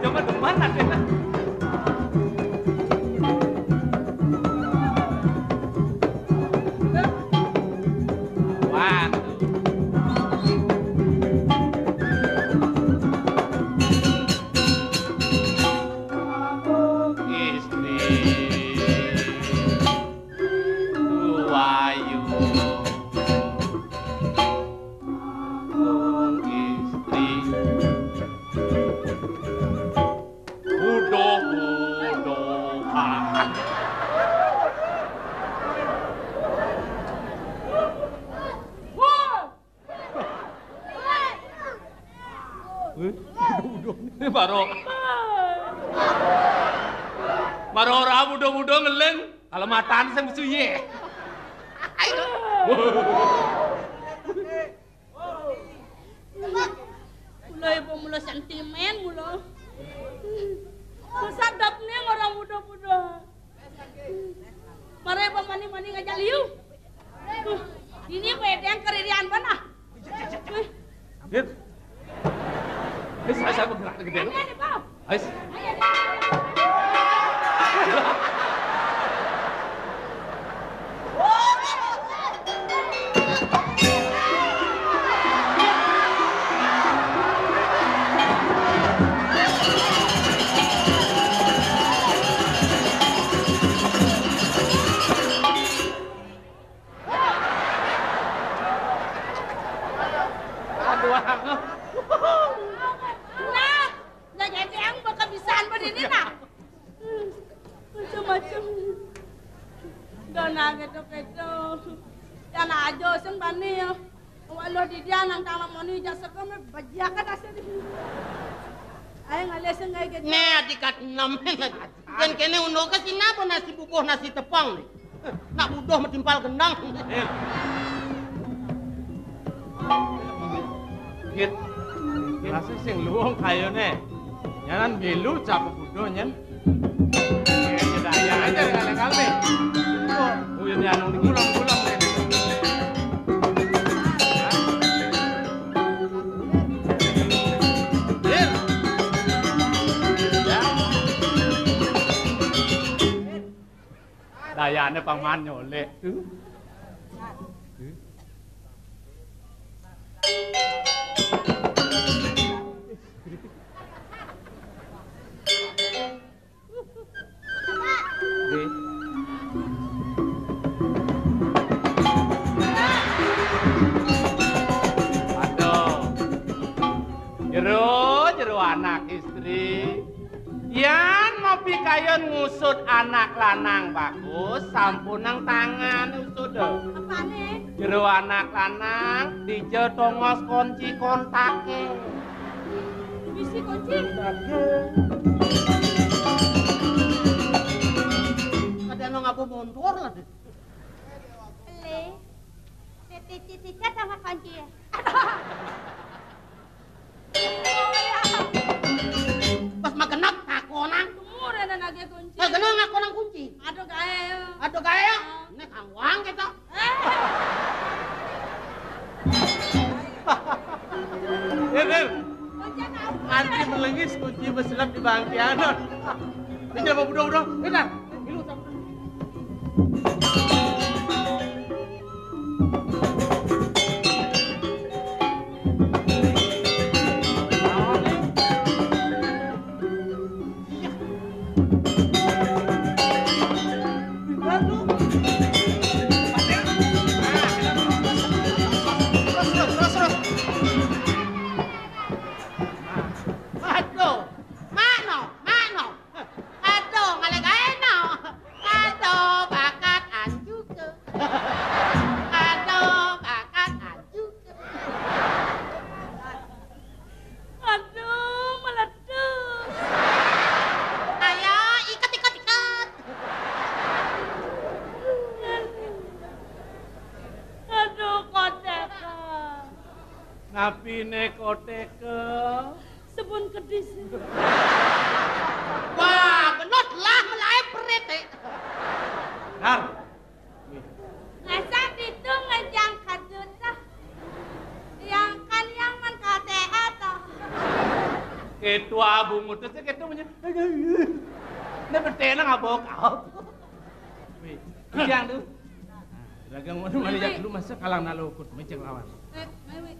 Speaker 3: Cuma deman ada. Maro ora muda-muda ngeleng, kalau matane sing suye.
Speaker 1: Mula ibu mula sentimen mula. Sadap nih orang muda-muda. Maro ibu mani-mani ngajak liu. Ini wedeng keririan mana?
Speaker 3: Dit. Saya bergerak gede.
Speaker 1: Ini Pak.
Speaker 3: Ais.
Speaker 1: Macam-macam. Dona gitu-gitu. Dan aja sing bani ya. Walau di dia nang tanam mani jasa kami bajakan asal. Ayo ngalih sing kayak gitu.
Speaker 4: Ne adikat namen. Ken kene uno ka sinapa nasi bukuh nasi tepang nih. Nak budoh metimpal gendang.
Speaker 3: Git. Rasa sing luwung kayone. Nyanan milu capek budoh nyen. Ya aja kali-kali. Oh, ini anu ngulang-ngulang ini. Dayane paman nyolek. Jero anak istri. Yan ngopi kayon ngusut anak lanang bagus, sampun nang tangan usut.
Speaker 1: Apane?
Speaker 3: Jero anak lanang dijo tongos kunci kontake.
Speaker 1: Bisi kunci.
Speaker 4: Ada nang aku mundur lah.
Speaker 1: Le. Titik-titiknya sama kunci ya.
Speaker 4: Pas magenap takonan.
Speaker 1: Murah dan lagi kunci.
Speaker 4: Magenap aku nang kunci.
Speaker 1: Aduh kaya.
Speaker 4: Aduh kaya. Nek kangwang kita.
Speaker 3: Dir. Nanti melengis kunci beselap di bangkianan. Ini apa budak-budak? Benar. Milu sama. Ngapine koteke
Speaker 1: Sebun kedis.
Speaker 4: Wah, genot lah melai perete.
Speaker 3: Nar.
Speaker 1: Ngasah itu ngejang kadut lah. Yang kan yang man KTA toh.
Speaker 3: Ketua bungut itu ketua punya. Ini bertena nggak bawa kau. Wih, yang tuh. Dagang mana jak lu masa kalang nalukut macam lawan.
Speaker 1: Wait.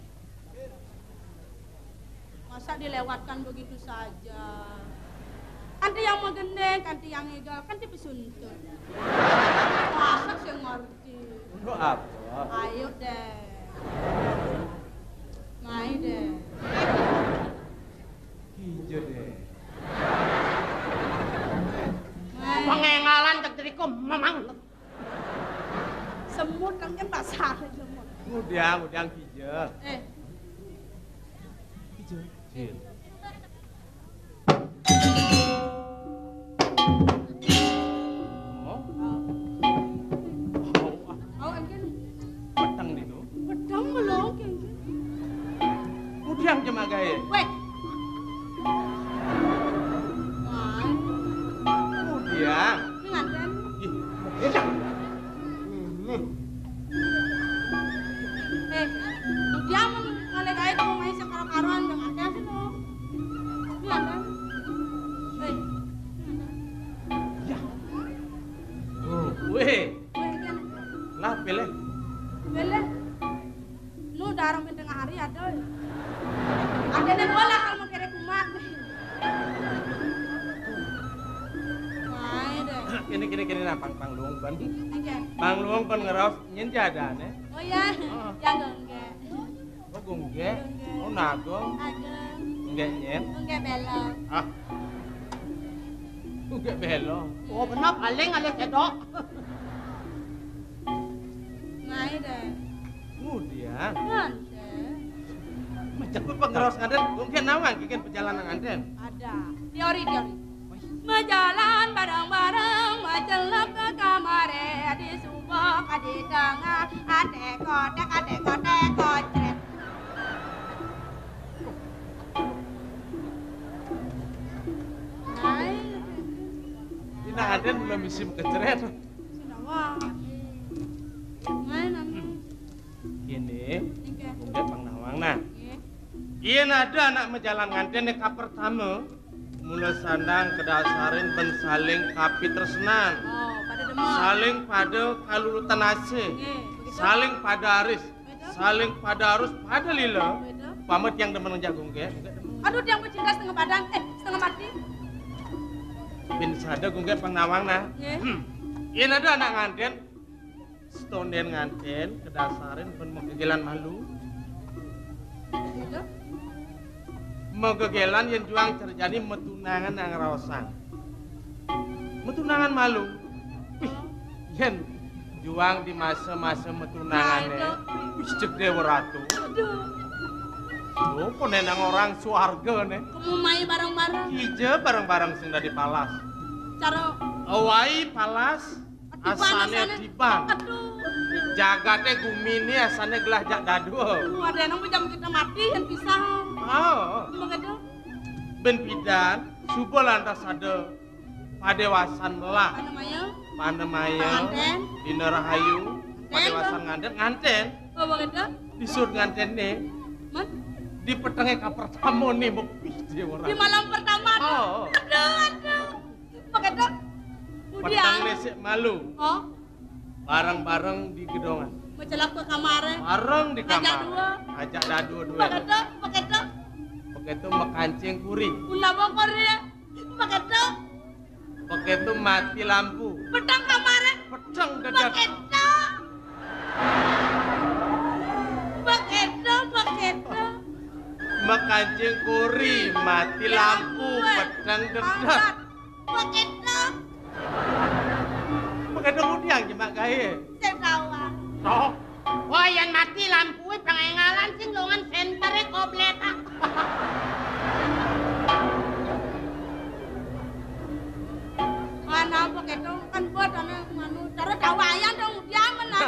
Speaker 1: Masa dilewatkan begitu saja? Kanti yang mengendeng, kanti yang egal, kanti pesuntun. Masa sih ngerti?
Speaker 3: Untuk apa?
Speaker 1: Ayo deh. Main deh.
Speaker 3: Hijau deh.
Speaker 4: Pengengalan cek diriku memang.
Speaker 1: Semut kan pasar semut.
Speaker 3: Udang hijau.
Speaker 1: Hijau.
Speaker 3: Cil. Petang itu.
Speaker 1: Pedang belum keng.
Speaker 3: Udang cuma gaya.
Speaker 1: Weh. Main.
Speaker 3: Udang.
Speaker 1: Nganten. Dia ngalek aja kamu main sekaro-karoan yang ada sih lo. Nganten.
Speaker 3: Ya. Oh, weh.
Speaker 1: Kan.
Speaker 3: Lah pilih.
Speaker 1: Bele. Lu darang tengah hari ada. Ada dan bola kalau mau kere kumat. Main deh.
Speaker 3: Kini nah pang-panglung kan.
Speaker 1: Oke.
Speaker 3: Panglung kan ngeraus nyen jadane.
Speaker 1: Oh ya, yang gengge.
Speaker 3: Oh gungge. Oh nagong.
Speaker 1: Ageng.
Speaker 3: Enggak nyen.
Speaker 1: Gengge belok.
Speaker 3: Ah. Enggak belong.
Speaker 4: Oh benar paling ada cedok.
Speaker 1: Main deh.
Speaker 3: Kemudian
Speaker 1: Nanti.
Speaker 3: macam apa pengeros ngaden? Mungkin nawang kikin perjalanan ngaden.
Speaker 1: Ada. Teori. Berjalan bareng-bareng, menjelap ke kamar, di subak, di tengah, adek kocret. Main.
Speaker 3: Ini ngaden belum musim keceret.
Speaker 1: Sudah wah. Main namanya.
Speaker 3: Gini,
Speaker 1: Oke.
Speaker 3: mungkin pangnawang nah.
Speaker 1: Oke.
Speaker 3: Iya ada anak menjalan ngaden ka pertama. Mula sandang kedasarin ben saling kapi tresnan.
Speaker 1: Oh, pada demam.
Speaker 3: Saling pada kalulutan ase.
Speaker 1: Begitu.
Speaker 3: Saling pada aris. Saling pada arus pada lila.
Speaker 1: Begitu.
Speaker 3: Pamet yang demen jagung ke.
Speaker 1: Aduh, dia bercinta setengah badan, setengah mati.
Speaker 3: Bin sada gungge pangnawang nah.
Speaker 1: Nggih.
Speaker 3: Iya ada anak ngaden. Stonden ngaden kedasarin ben megegelan malu.
Speaker 1: Begitu.
Speaker 3: Megegelan yang juang terjadi metunangan yang raosan. Metunangan malu. Wih, yen juang di masa-masa metunangannya. Wih, cek dewa ratu.
Speaker 1: Aduh,
Speaker 3: Tuh, penenang orang suarga nih.
Speaker 1: kamu main bareng-bareng.
Speaker 3: Hija bareng-bareng sing dari palas.
Speaker 1: Cara
Speaker 3: Awai palas, asane dibang.
Speaker 1: Aduh.
Speaker 3: Jagate gumini asane gelah jak dadu.
Speaker 1: Ada yang jam kita mati yang pisah.
Speaker 3: Oh,
Speaker 1: Begitu.
Speaker 3: ben pidan, subo lantas ada padewasan melah.
Speaker 1: Apa namanya?
Speaker 3: Panemaya,
Speaker 1: Penganten.
Speaker 3: Dina Rahayu, padewasan nganten,
Speaker 1: Oh, begitu.
Speaker 3: disur nganten nih,
Speaker 1: Man,
Speaker 3: di petengnya ka pertama nih, bepih dia orang.
Speaker 1: di malam pertama.
Speaker 3: Oh.
Speaker 1: Aduh. Begitu.
Speaker 3: Petang
Speaker 1: Kemudian.
Speaker 3: resik malu,
Speaker 1: Oh,
Speaker 3: bareng-bareng di gedongan.
Speaker 1: mencelak ke kamarnya.
Speaker 3: Bareng di
Speaker 1: Ngajak
Speaker 3: kamar.
Speaker 1: dua.
Speaker 3: Ajak dadu dua.
Speaker 1: Begitu.
Speaker 3: Begitu mekancing kuri.
Speaker 1: Guna bokor ya. Begitu.
Speaker 3: Begitu mati lampu.
Speaker 1: Pedang kamarnya.
Speaker 3: Pedang dedak.
Speaker 1: Begitu.
Speaker 3: Mekancing kuri, mati lampu, pedang dedak.
Speaker 1: Begitu.
Speaker 3: Begitu udiang jemak gaya.
Speaker 1: Saya tahu.
Speaker 3: Toh.
Speaker 4: Wah yang mati lampu pengengalan sing longan sentere koblet.
Speaker 1: Mana begitu kan buat anak manu cara dawayan dong dia mana.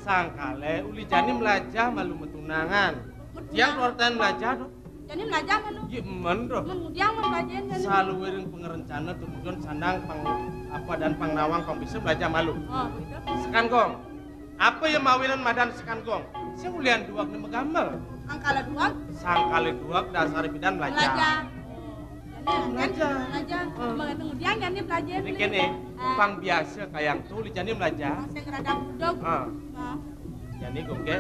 Speaker 3: Sangkale uli jani melajah malu metunangan. Yang keluarkan melajah tuh.
Speaker 1: Jadi belajar manu.
Speaker 3: Iya emen doh.
Speaker 1: Dia membacain kan.
Speaker 3: Selalu wering pengerencana kemudian sandang pang apa dan pangnawang kong bisa belajar malu.
Speaker 1: Oh, begitu.
Speaker 3: Sekan gong. Apa yang mawinan madan sekan gong? Saya ulian duak nih megamel.
Speaker 1: Angkala dua
Speaker 3: Sangkale duak dasar bidan
Speaker 1: belajar.
Speaker 3: belajar.
Speaker 1: Belajar. Mengenai udian kan dia belajar.
Speaker 3: Ini kene, pang biasa kayak tuh lijani belajar.
Speaker 1: Saya ngerada budok.
Speaker 3: Jadi gue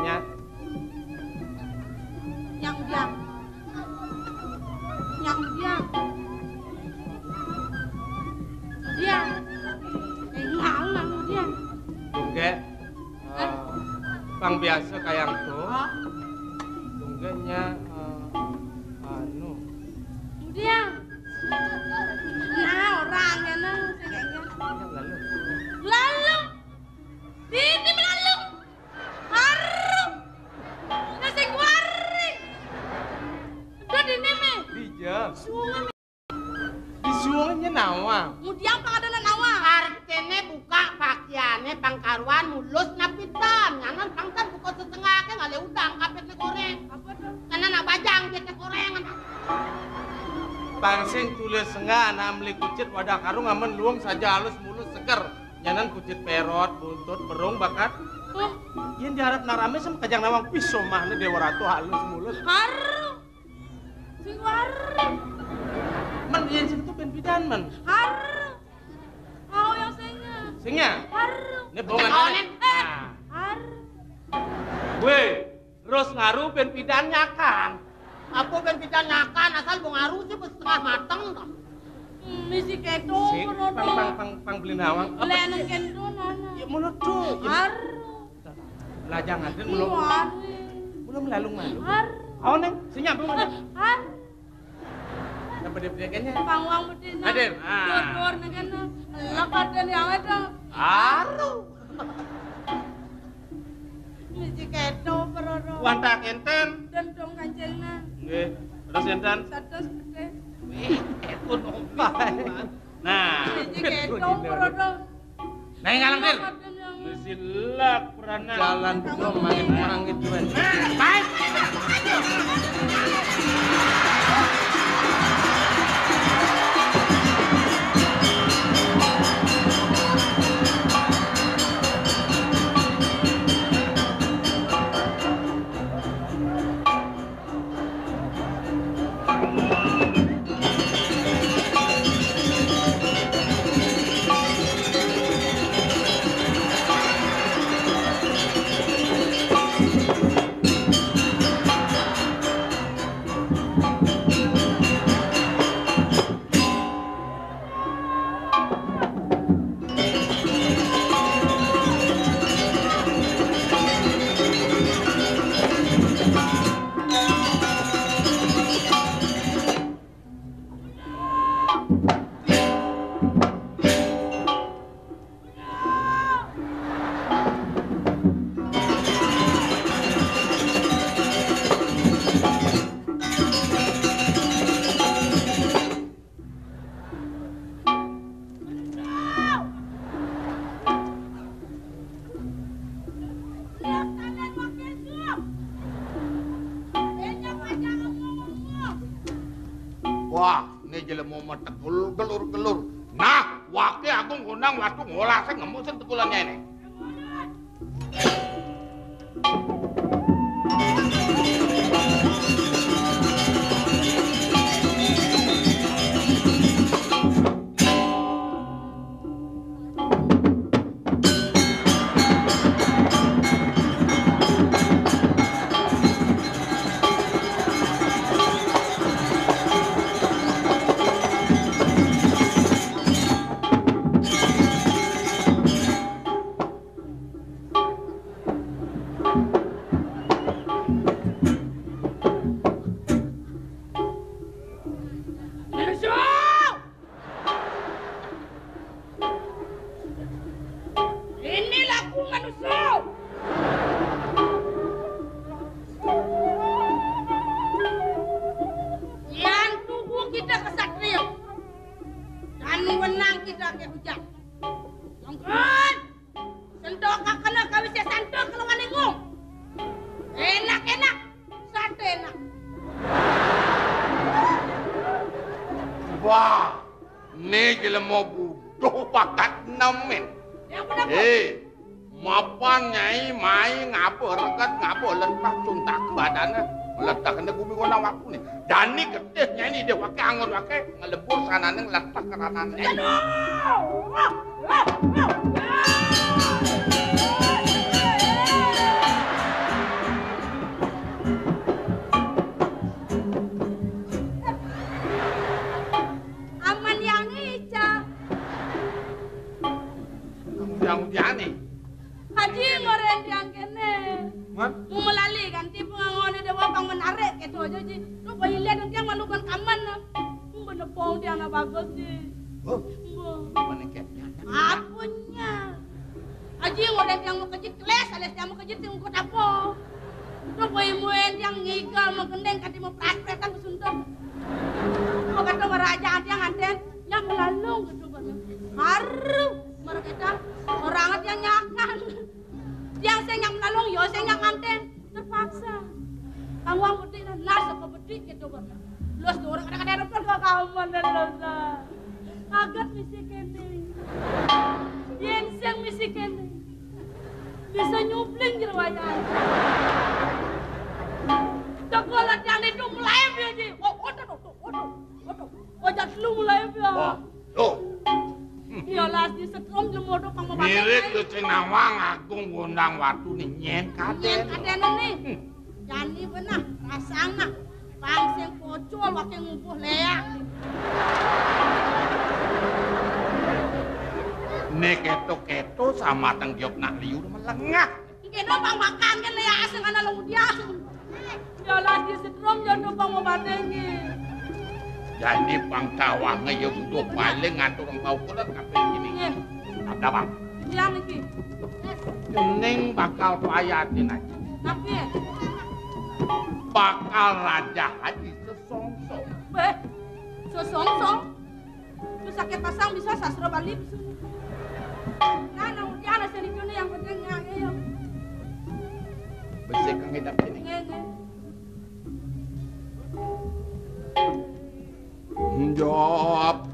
Speaker 3: nya
Speaker 1: Yang dia. Dia. Ngalang dia.
Speaker 3: gue pang biasa kayak tuh. Gue nya anu.
Speaker 1: Dia. Nah orangnya nang
Speaker 3: Lalu.
Speaker 1: Lalu. Ini melalu. Haru. Nasi goreng. Udah di neme.
Speaker 3: Bija.
Speaker 1: Sungai.
Speaker 3: Disuangnya nawa.
Speaker 1: Kemudian pangadanan nawa.
Speaker 4: Artene buka pakaiannya pangkaruan mulus napitan. Nyanan pangkan buka setengah ke ngale udang kapet ne goreng.
Speaker 1: Apa tuh?
Speaker 4: Nyanan nak bajang dia ke goreng.
Speaker 3: Pangsing tulis senga anak meli kucit wadah karung aman luang saja halus mulus seger. Nyanan kucit perot, buntut, berung bakat. Yang diharap narame sama kajang nawang pisau mahnya dewa ratu halus mulus.
Speaker 1: Haru. Sing haru.
Speaker 3: Man yang situ ben bidan man.
Speaker 1: Haru. Kau yang singa.
Speaker 3: Singa.
Speaker 1: Haru.
Speaker 3: Ini bongan.
Speaker 1: Haru.
Speaker 3: Weh, terus ngaruh ben bidan nyakan.
Speaker 4: Apa ben kita nyakan asal bong aru sih setengah mateng toh.
Speaker 1: Misi kedo.
Speaker 3: Si, pang beli nawang.
Speaker 1: Leneng kedo nana.
Speaker 3: Ya mulut tuh.
Speaker 1: Haru.
Speaker 3: Lajang aden belum. Belum lalung malu.
Speaker 1: Haru.
Speaker 3: Oh neng, sinyap belum ada.
Speaker 1: Haru.
Speaker 3: Dapat dia
Speaker 1: Pangwang betina.
Speaker 3: Aden.
Speaker 1: Dor negana. Lakadan yang ada.
Speaker 3: Aru.
Speaker 1: Misi kedo peroro.
Speaker 3: Wantak enten.
Speaker 1: Dendong kanjengna.
Speaker 3: Nggih, terus enten.
Speaker 1: Sados gede.
Speaker 3: Ekun ompah. Nah,
Speaker 1: Misi kedo peroro.
Speaker 3: Nah, ngalang dir.
Speaker 1: Lakadan yang
Speaker 3: Mesilak peranan. Jalan buka makin orang itu. Baik.
Speaker 2: Wah, ini jelema metek gelur-gelur. Nah, waktu aku ngundang waktu ngolah saya ngemusin tekulannya ini. Wah, ini jelema butuh bakat nemen. Mapan nyai mai ngapa rekat ngapa letak cuntak badannya letak kena bumi kona waktu nih. Dani getih nyanyi dia wake angon wake ngelebur sanane ngeletak karanane.
Speaker 1: Aman yang ica.
Speaker 2: Yang diane.
Speaker 1: Haji ngoren yang kene.
Speaker 2: Man?
Speaker 1: Mau melali kan tipe ngone dewa bang menarik gitu aja ji. Lu bayi lihat dia malukan kaman na. Bener pong dia anak bagus ji.
Speaker 2: Oh, mana kepnya?
Speaker 1: Apunya. Haji ngoren yang mau kejit keles alias yang mau kejit yang ikut apa. Lu bayi muen yang ngigal mau gendeng kati mau praktek kan kesuntuk. Mau kata meraja dia nganten yang melalung gitu banget. Haru mereka orang yang nyakan. Yang saya yang melalung, yo saya yang nganten terpaksa. Kamu ang beti na nasa ka beti gitu kan. Los do orang kadang-kadang pun ka kaman dan losa. Agat misi kene. Yen siang misi kene. Bisa nyupling jerwayan. Takolat yang itu mulai dia ji. Oh, jangan lu mulai dia.
Speaker 2: Oh,
Speaker 1: Iya las di setrum jemodo pang mabakan.
Speaker 2: mirip tuh cenawang agung gondang watu nih nyen
Speaker 1: Nyen
Speaker 2: kaden.
Speaker 1: kaden nih. Jani benar rasana. Pang sing pocol wake ngumpuh leak.
Speaker 2: Nek keto sama tenggiok nak liur melengah.
Speaker 1: Kena pang makan kan leak asing ana lu dia. Ya las di setrum jono pang mabakan ni.
Speaker 2: Jadi pang tawang ya butuh paling ngatur orang kau kulit kabeh gini. Ada bang.
Speaker 1: Yang iki.
Speaker 2: Kening bakal payatin aja.
Speaker 1: Tapi
Speaker 2: Bakal raja haji sesongsong.
Speaker 1: beh sosong-song. Terus sakit pasang bisa sastra balik. Nah, dia ana serikune yang penting ya.
Speaker 2: Besek kang hidup ini.
Speaker 1: Ngene.
Speaker 2: Jawab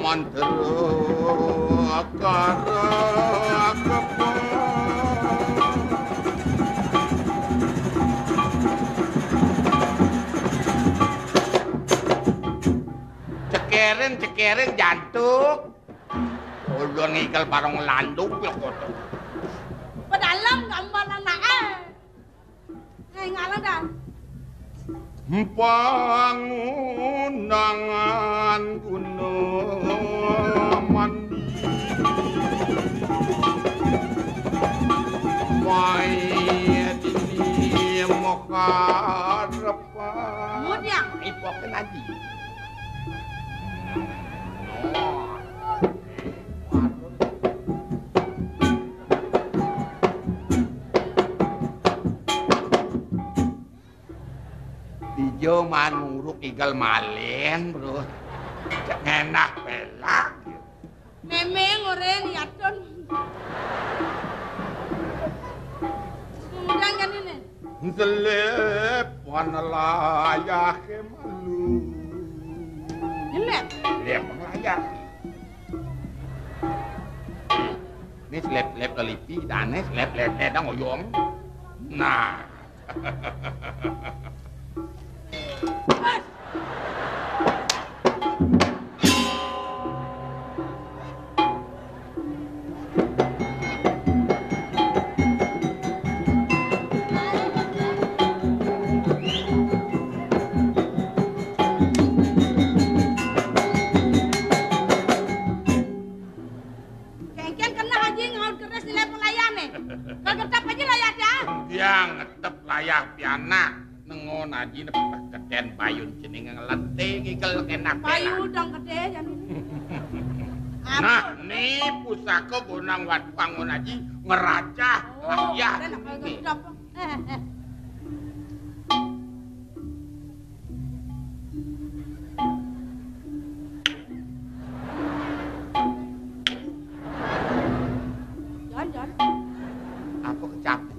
Speaker 2: mantra karakapa. Cekereng jantuk. Ulun ngikal barong landung kok.
Speaker 1: Pedalam gambar anake. Ngalang dah.
Speaker 2: Pangundangan gunung mandi Mayat ini mokarepan
Speaker 1: Mudia.
Speaker 2: Ipokin aja Dijo manuruk igal malen bro enak pelak
Speaker 1: Memeng oren yaton. Kemudian kan ini.
Speaker 2: selep layak malu
Speaker 1: Ini.
Speaker 2: lep layak ini selep lelipi dan ini selep dang oyong nah
Speaker 1: Kengken kena haji ngaul keres nilai pelayane. Kagetap aja layar ya.
Speaker 2: dia ngetep layah piana nengon aji nepah keten payun cening ngelete ngikel enak
Speaker 1: Payu dong gede jadi.
Speaker 2: nah nih pusaka gonang watu pangon aji ngeracah layah
Speaker 1: Enak
Speaker 2: ini
Speaker 1: kagetap. Jangan.
Speaker 2: aku kecapek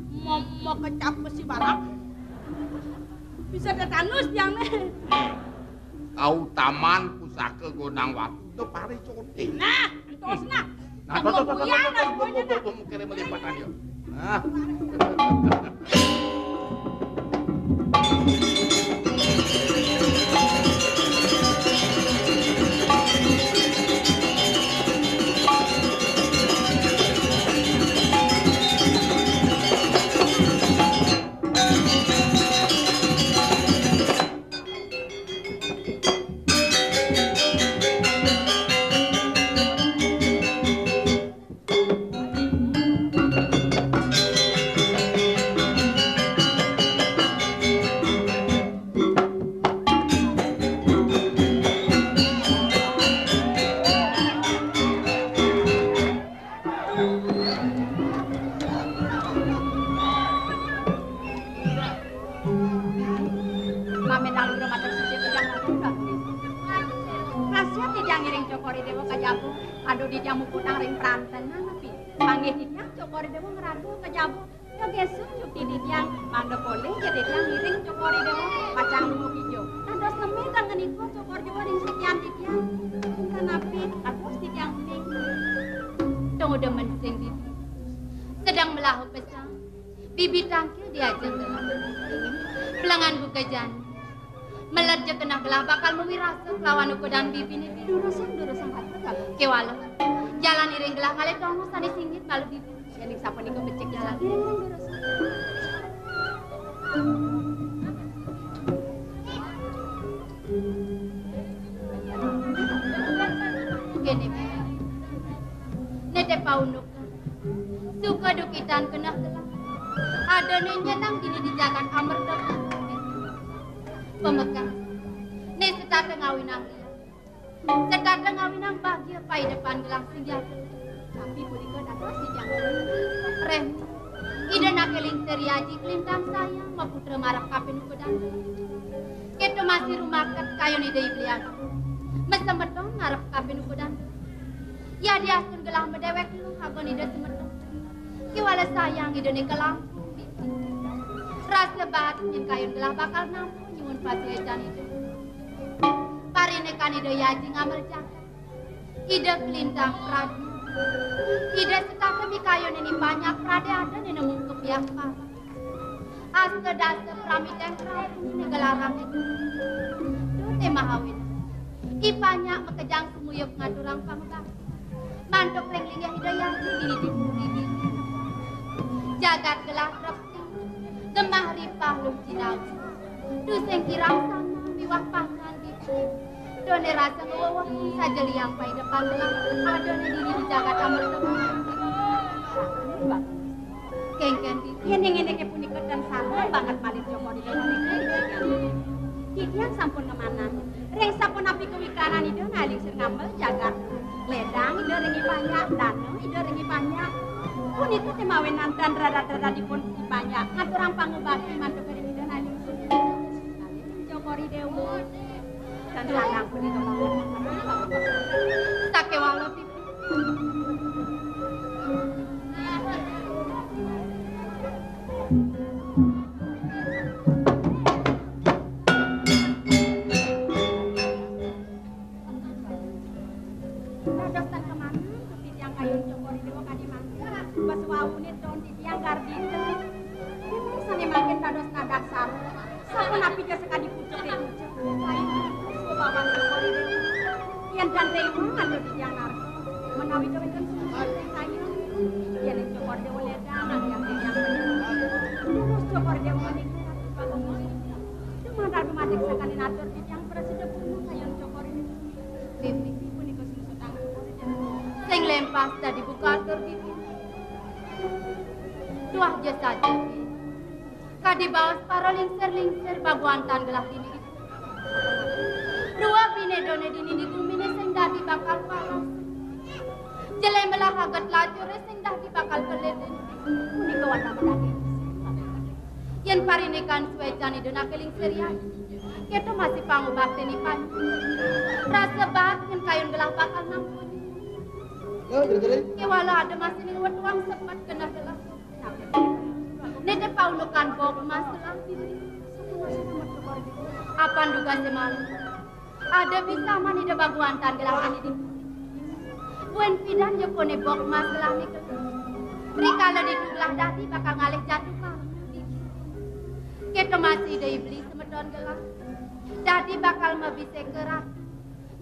Speaker 1: Mau kecap besi barak. Bisa tetanus yang nih.
Speaker 2: kau taman pusaka gonang watu itu pari cote
Speaker 1: Nah, entos nah.
Speaker 2: nah tuh kirim melipatan yuk nah
Speaker 5: cokori dewa kajabu adu di jamu kutang ring prantenan tapi panggil di tiang cokori dewa ngeradu kajabu ya gesu cuti di tiang mangga boleh jadi tiang miring cokori dewa pacang bunga hijau nandos nemi tangan iko cokori dewa ring sekian di tiang kanapi terus di tiang kuning tunggu demen sing bibi sedang melahu pesan bibi tangkil diajak gelang pelangan buka jan melerja kena gelah bakal mewirasa lawan uko dan bibi ni durusang hati kewala jalan iring gelah ngale tongo sani singgit malu bibi yang sapa ni kebecek jalan iring durusang gini bibi nete paunuka suka dukitan kena gelah ada nyenang dini di jagat amar dapat pemegang nih setata ngawinang dia setata ngawinang bahagia pai depan gelang senjata tapi budika dapat si jangan rem ida nakeling seriaji kelintang sayang ma putra marah kapin kudan keto masih rumah kat kayon ida iblian mesemetong ngarep kapin kudan ya dia asun gelang medewek lu agon ida semetong kiwala sayang ida ni kelang rasa batin kayon gelah bakal nampu nyuwun pasiecan itu parine kan ide yaji ngamal jagat ide kelintang pradu ide setaka mi kayon ini banyak prade ada ni nemung kepiak pa asta dasa pramiten pradu ni gelarang itu tu tema hawin ipanya mekejang semuyuk ngaturang pangubah mantok lenglinga ide yaji dini dipuri jagat gelah repti gemah ripah lum cinau tu sing kirang sama miwah pangan gitu done rasa ngewah saja liang pai depan gelang adone diri di jagat amar tengah kengken yen ngene ke punika dan sama banget malit joko di dalam Kikian sampun kemana reng sampun api kewikanan itu ngaling sir ngambel jagat ledang ide rengi banyak dano ide rengi banyak pun itu temawenan dan rada-rada dipun banyak ngaturang pangubati mantu kering ide ngaling sir jokori dewa dan lanang pun itu bangun sakewalo pipi lingser baguantan gelah dini itu. Dua bine done dini di gumine sing dadi bakal paras. Jelem belah kaget lacure sing dadi bakal keleden. Punika wata medaki. Yen parinekan suecan idona kelingser ya. Keto masih pangubakti ni pan. Rasa bat yen kayun gelah bakal nampun.
Speaker 6: Yo, jadi.
Speaker 5: Kewala ada masih ni wetuang sepat kena gelah. Nede paulukan bok masalah apa duga semalam ada bisa mani de baguantan gelang ini buen pidan je pone bok masalah ni ke rikala di dulah dati bakal ngalih jatuh kan keto masih de iblis semedon gelang dati bakal mabise kerak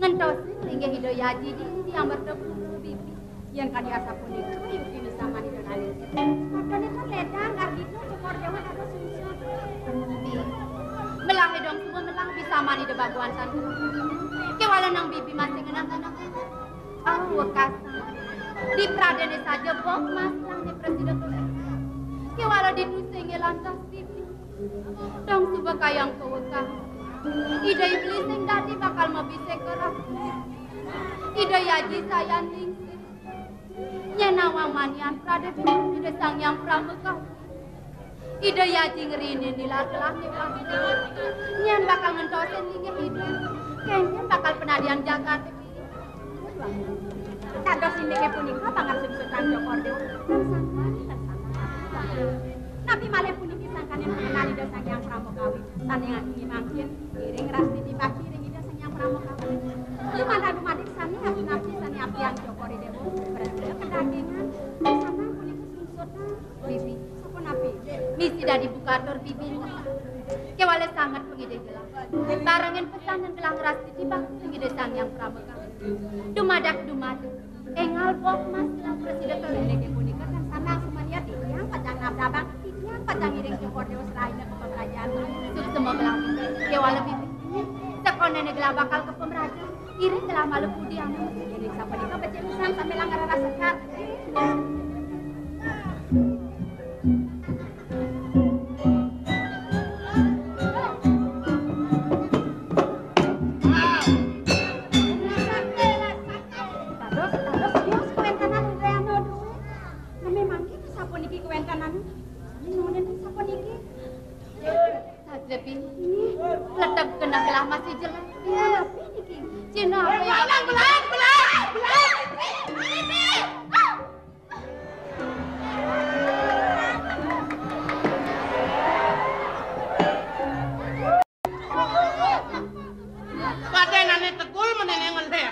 Speaker 5: ngentos linggih hido yaji di ambar debu bibi yang kadi asa pone kayu kini sama ni don alis maka ni kan ledang ardito cokor dewa ada susah melang dong semua melang bisa mani de baguantan kewala nang bibi masih ngenang-ngenang wekas di pradene saja bok mas nang di presiden kewala di dusinge lantas bibi dong suba kayang kewekas ide iblis sing dadi bakal mabise kerak ide yaji sayang ningsih nyenawang manian pradene ide sang yang pramekau ide yaji ngerinin di lar-lar ni wanita nyen bakal ngentosin linggih ide kengken bakal penadian jagat
Speaker 1: Kados indike punika pangarsipun Sang Joko Dewa. Nabi malih puniki sangkane mengenali Sang Hyang Pramokawi. Saneng inggih mangkin iring rasti dipaki ring Ida Sang Hyang Pramokawi. Lumantar-lumadik sami abdi sani abdi Hyang Joko Dewa. Berada kedagingan sana punika sungsut. Bibi, sapa nabi? Misi dari bukator bibi. Kewale sangat pengide gelang. Barengin pesanan gelang rasti dipaki ring Ida Sang Hyang Pramokawi. Dumadak engal pok mas gelang presiden kelendeke punika kan sanang sumania tiyang pacang nabdabang tiyang pacang iring Joko Dewa seraina ke pemerajaan suk semua gelang kewa lebih sekonene gelang bakal ke pemerajaan iring gelang malu pudi anu iring sapunika becelusan sampai langgar rasa sekat. Lebih ini letak kena gelah masih jelas. Ya, tapi niki. Cina apa ya? Belang.
Speaker 4: Padenane tegul menenengan teh.